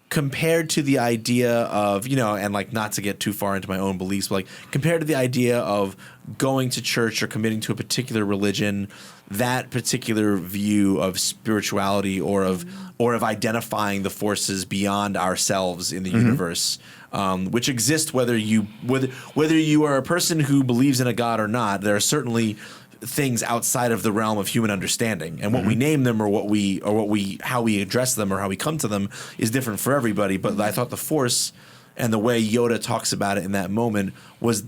compared to the idea of, and like not to get too far into my own beliefs, but like compared to the idea of going to church or committing to a particular religion, that particular view of spirituality or of identifying the forces beyond ourselves in the universe, which exist whether you are a person who believes in a god or not. There are certainly things outside of the realm of human understanding, and what we name them or how we address them or how we come to them is different for everybody. But I thought the Force and the way Yoda talks about it in that moment was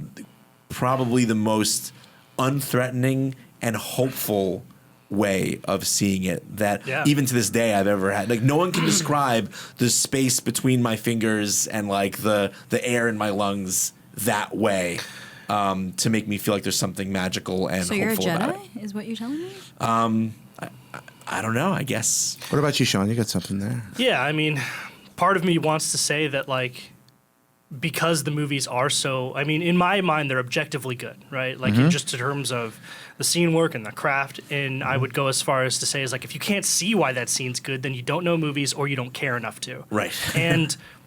probably the most unthreatening and hopeful way of seeing it that even to this day I've ever had. Like no one can describe the space between my fingers and like the air in my lungs that way to make me feel like there's something magical and so hopeful you're a about it. Jedi, is what you're telling me? I don't know, I guess. What about you, Sean? You got something there? Yeah, I mean, part of me wants to say that like because the movies are so, I mean, in my mind, they're objectively good, right? Like just in terms of the scene work and the craft. And I would go as far as to say is like, if you can't see why that scene's good, then you don't know movies or you don't care enough to. Right.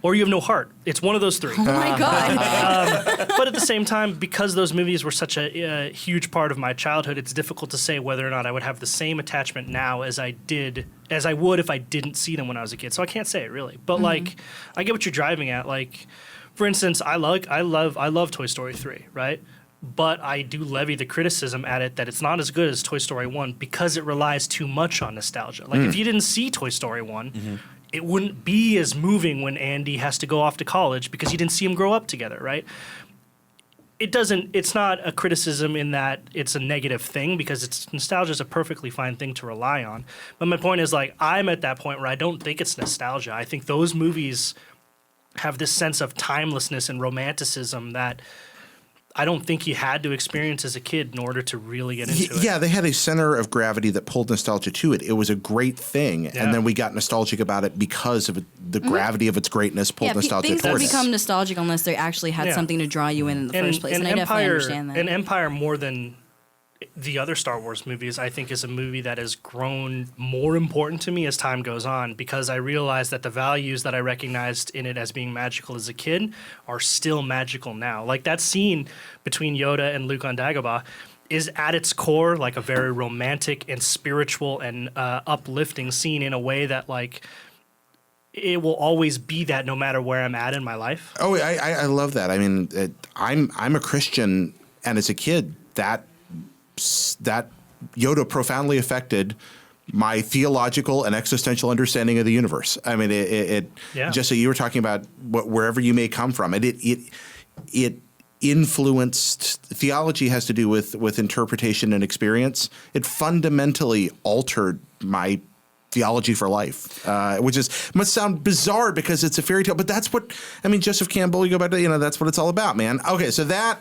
Or you have no heart. It's one of those three. Oh my God. But at the same time, because those movies were such a huge part of my childhood, it's difficult to say whether or not I would have the same attachment now as I would if I didn't see them when I was a kid. So I can't say it really. But like, I get what you're driving at. Like, for instance, I love Toy Story 3, right? But I do levy the criticism at it that it's not as good as Toy Story 1 because it relies too much on nostalgia. Like, if you didn't see Toy Story 1, it wouldn't be as moving when Andy has to go off to college because you didn't see him grow up together, right? it doesn't. It's not a criticism in that it's a negative thing, because nostalgia is a perfectly fine thing to rely on. But my point is, like, I'm at that point where I don't think it's nostalgia. I think those movies have this sense of timelessness and romanticism that I don't think you had to experience as a kid in order to really get into it. Yeah, they had a center of gravity that pulled nostalgia to it. It was a great thing, and then we got nostalgic about it because of the gravity of its greatness pulled nostalgia things towards don't it. become nostalgic unless they actually had something to draw you in the first place, and I definitely understand that. And Empire, more than the other Star Wars movies, I think is a movie that has grown more important to me as time goes on, because I realized that the values that I recognized in it as being magical as a kid are still magical now. Like that scene between Yoda and Luke on Dagobah is at its core like a very romantic and spiritual and uplifting scene in a way that like it will always be that no matter where I'm at in my life. Oh, I love that. I mean, I'm a Christian, and as a kid, that Yoda profoundly affected my theological and existential understanding of the universe. I mean, just so you were talking about wherever you may come from, it influenced. Theology has to do with interpretation and experience. It fundamentally altered my theology for life, which must sound bizarre because it's a fairy tale, but that's what, I mean, Joseph Campbell, you go back to, that's what it's all about, man. Okay, so that.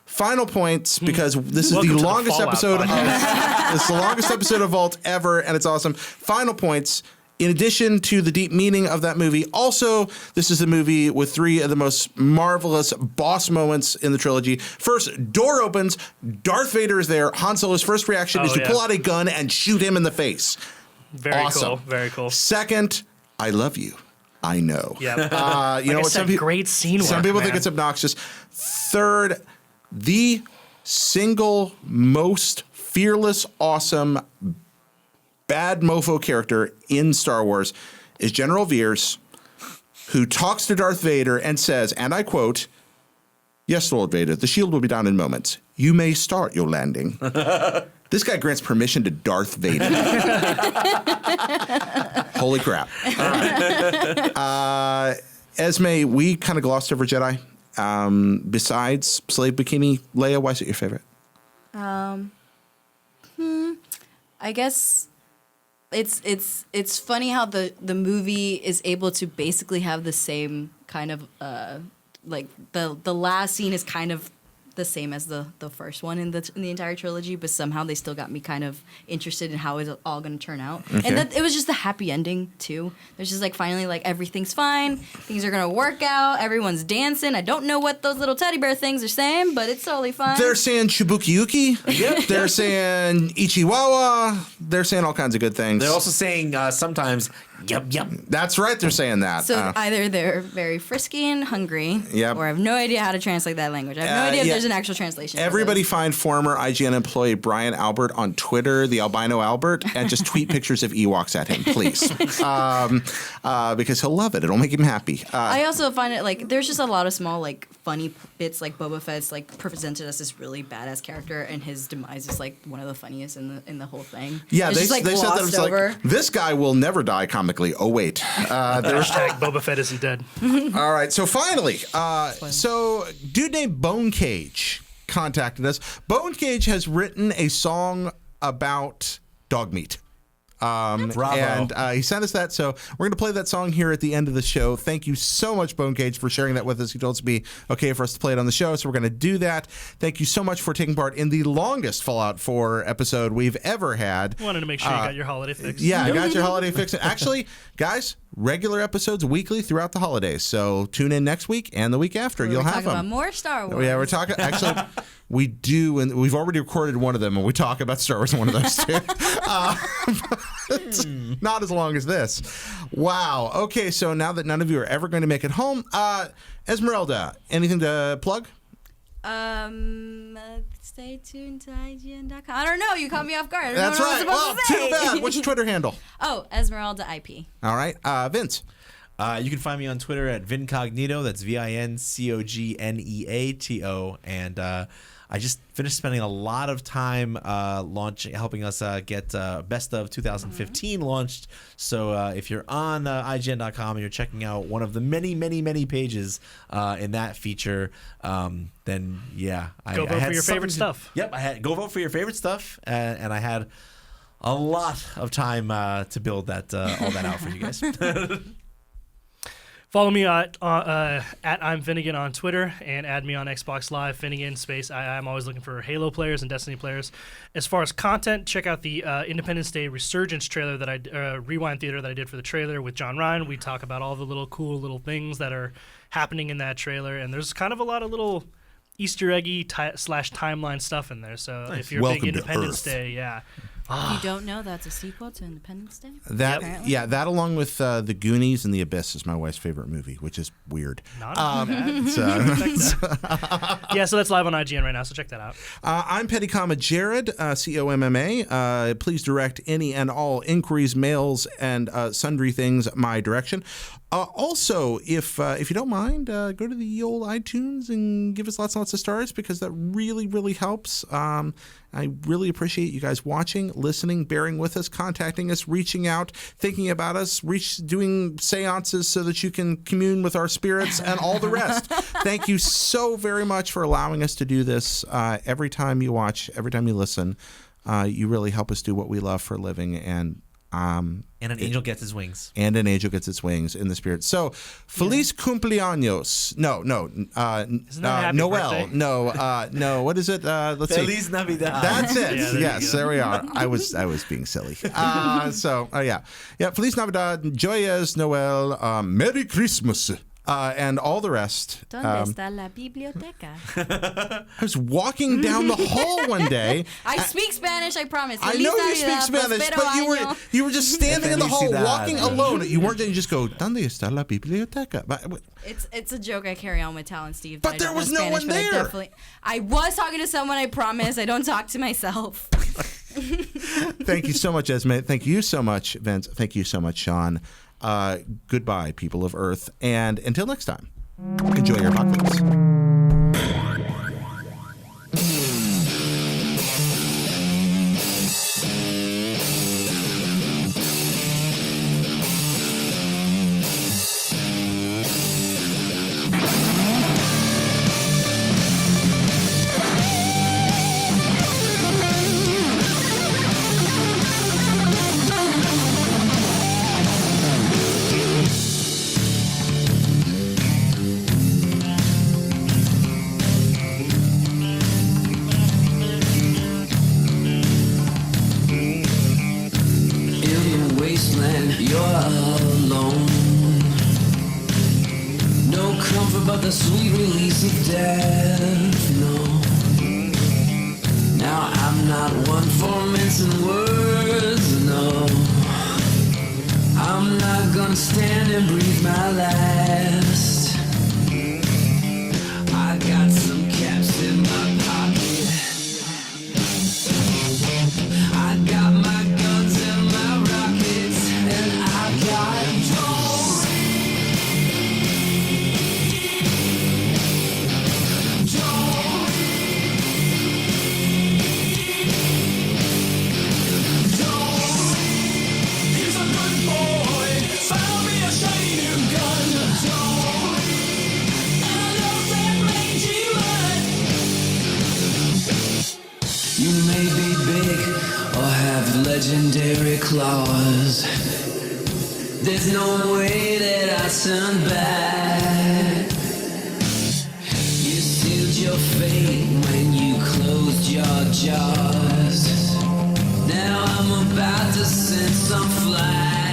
Final points, because this is the longest episode of this is the longest episode of Vault ever, and it's awesome. Final points. In addition to the deep meaning of that movie, also this is a movie with 3 of the most marvelous boss moments in the trilogy. First, door opens, Darth Vader is there. Han Solo's first reaction is to pull out a gun and shoot him in the face. Very awesome. Cool. Very cool. Second, I love you. I know. Yeah. You know what? Great scene work, some people think it's obnoxious. Third, the single most fearless, awesome, bad mofo character in Star Wars is General Veers, who talks to Darth Vader and says, and I quote, "Yes, Lord Vader, the shield will be down in moments. You may start your landing." This guy grants permission to Darth Vader. Holy crap. All right. Esme, we kind of glossed over Jedi. Besides Slave Bikini Leia, why is it your favorite? I guess it's funny how the movie is able to basically have the same kind of like the last scene is kind of the same as the first one in the entire trilogy, but somehow they still got me kind of interested in how it's all going to turn out. Okay. And that it was just a happy ending too. There's just like finally like everything's fine, things are going to work out, everyone's dancing. I don't know what those little teddy bear things are saying, but it's totally fine. They're saying Chibukiyuki. Yep. They're saying Ichiwawa. They're saying all kinds of good things. They're also saying sometimes yep. That's right. They're saying that. So either they're very frisky and hungry, Yep. or I have no idea how to translate that language. I have no idea if there's an actual translation. Everybody find former IGN employee Brian Albert on Twitter, the albino Albert, and just tweet pictures of Ewoks at him, please. Because he'll love it. It'll make him happy. I also find it like there's just a lot of small like funny bits, like Boba Fett's like presented as this really badass character, and his demise is like one of the funniest in the whole thing. Yeah, it's they just, like, said that it's over. like, this guy will never die comically. Oh, wait. Hashtag Boba Fett isn't dead. All right, so finally, so dude named Bone Cage contacted us. Bone Cage has written a song about Dogmeat. Bravo. And he sent us that, so we're going to play that song here at the end of the show. Thank you so much, Bone Cage, for sharing that with us. He told us to be okay for us to play it on the show, so we're going to do that. Thank you so much for taking part in the longest Fallout 4 episode we've ever had. Wanted to make sure you got your holiday fix. Yeah, I got your holiday fix. Actually, guys, regular episodes weekly throughout the holidays, so tune in next week and the week after. You'll have them. Talking about more Star Wars. Yeah, we're talking. Actually, we do, and we've already recorded one of them, and we talk about Star Wars in one of those too. Not as long as this. Wow. Okay, so now that none of you are ever going to make it home, Esmeralda, anything to plug? Stay tuned to IGN.com. I don't know. You caught me off guard. I don't That's know right. what I was Well, supposed to say. too bad. What's your Twitter handle? Oh, Esmeralda IP. All right, Vince. You can find me on Twitter at Vincognito. That's VINCOGNEATO. And I just finished spending a lot of time helping us get Best of 2015 launched. So if you're on IGN.com and you're checking out one of the many, many, many pages in that feature, then yeah, go vote for your favorite stuff. Yep, go vote for your favorite stuff, and I had a lot of time to build that all that out for you guys. Follow me at I'm Finnegan on Twitter and add me on Xbox Live, Finnegan space. I'm always looking for Halo players and Destiny players. As far as content, check out the Independence Day Resurgence trailer that Rewind Theater that I did for the trailer with John Ryan. We talk about all the cool little things that are happening in that trailer, and there's kind of a lot of little Easter eggy / timeline stuff in there. So if you're a big Independence Day, yeah. If you don't know, that's a sequel to Independence Day. That along with The Goonies and The Abyss is my wife's favorite movie, which is weird. So that's live on IGN right now, so check that out. I'm Petty Comma Jared, COMMA. Please direct any and all inquiries, mails, and sundry things my direction. Also, if you don't mind, go to the old iTunes and give us lots and lots of stars, because that really, really helps. I really appreciate you guys watching, listening, bearing with us, contacting us, reaching out, thinking about us, doing seances so that you can commune with our spirits and all the rest. Thank you so very much for allowing us to do this. Every time you watch, every time you listen, you really help us do what we love for a living. And an angel gets his wings. And an angel gets its wings in the spirit. So, Feliz cumpleaños. No. Noel. Birthday? No. What is it? Let's see. Feliz Navidad. That's it. Yeah, Yes, there we are. I was being silly. Yeah. Feliz Navidad. Joyeux Noel. Merry Christmas. And all the rest. ¿Dónde está la biblioteca? I was walking down the hall one day. I speak Spanish, I promise. I know you speak Spanish, but you were just standing in the hall walking alone. You weren't going to just go, ¿Dónde está la biblioteca? It's a joke I carry on with Tal and Steve. But there was no one there. I was talking to someone, I promise. I don't talk to myself. Thank you so much, Esme. Thank you so much, Vince. Thank you so much, Sean. Goodbye, people of Earth. And until next time, enjoy your apocalypse. But the sweet release of death, no. Now I'm not one for mincing words, no. I'm not gonna stand and breathe my last. I got some caps in my pocket. I got my guns and my rockets, and I got legendary claws. There's no way that I turn back. You sealed your fate when you closed your jaws. Now I'm about to send some flags.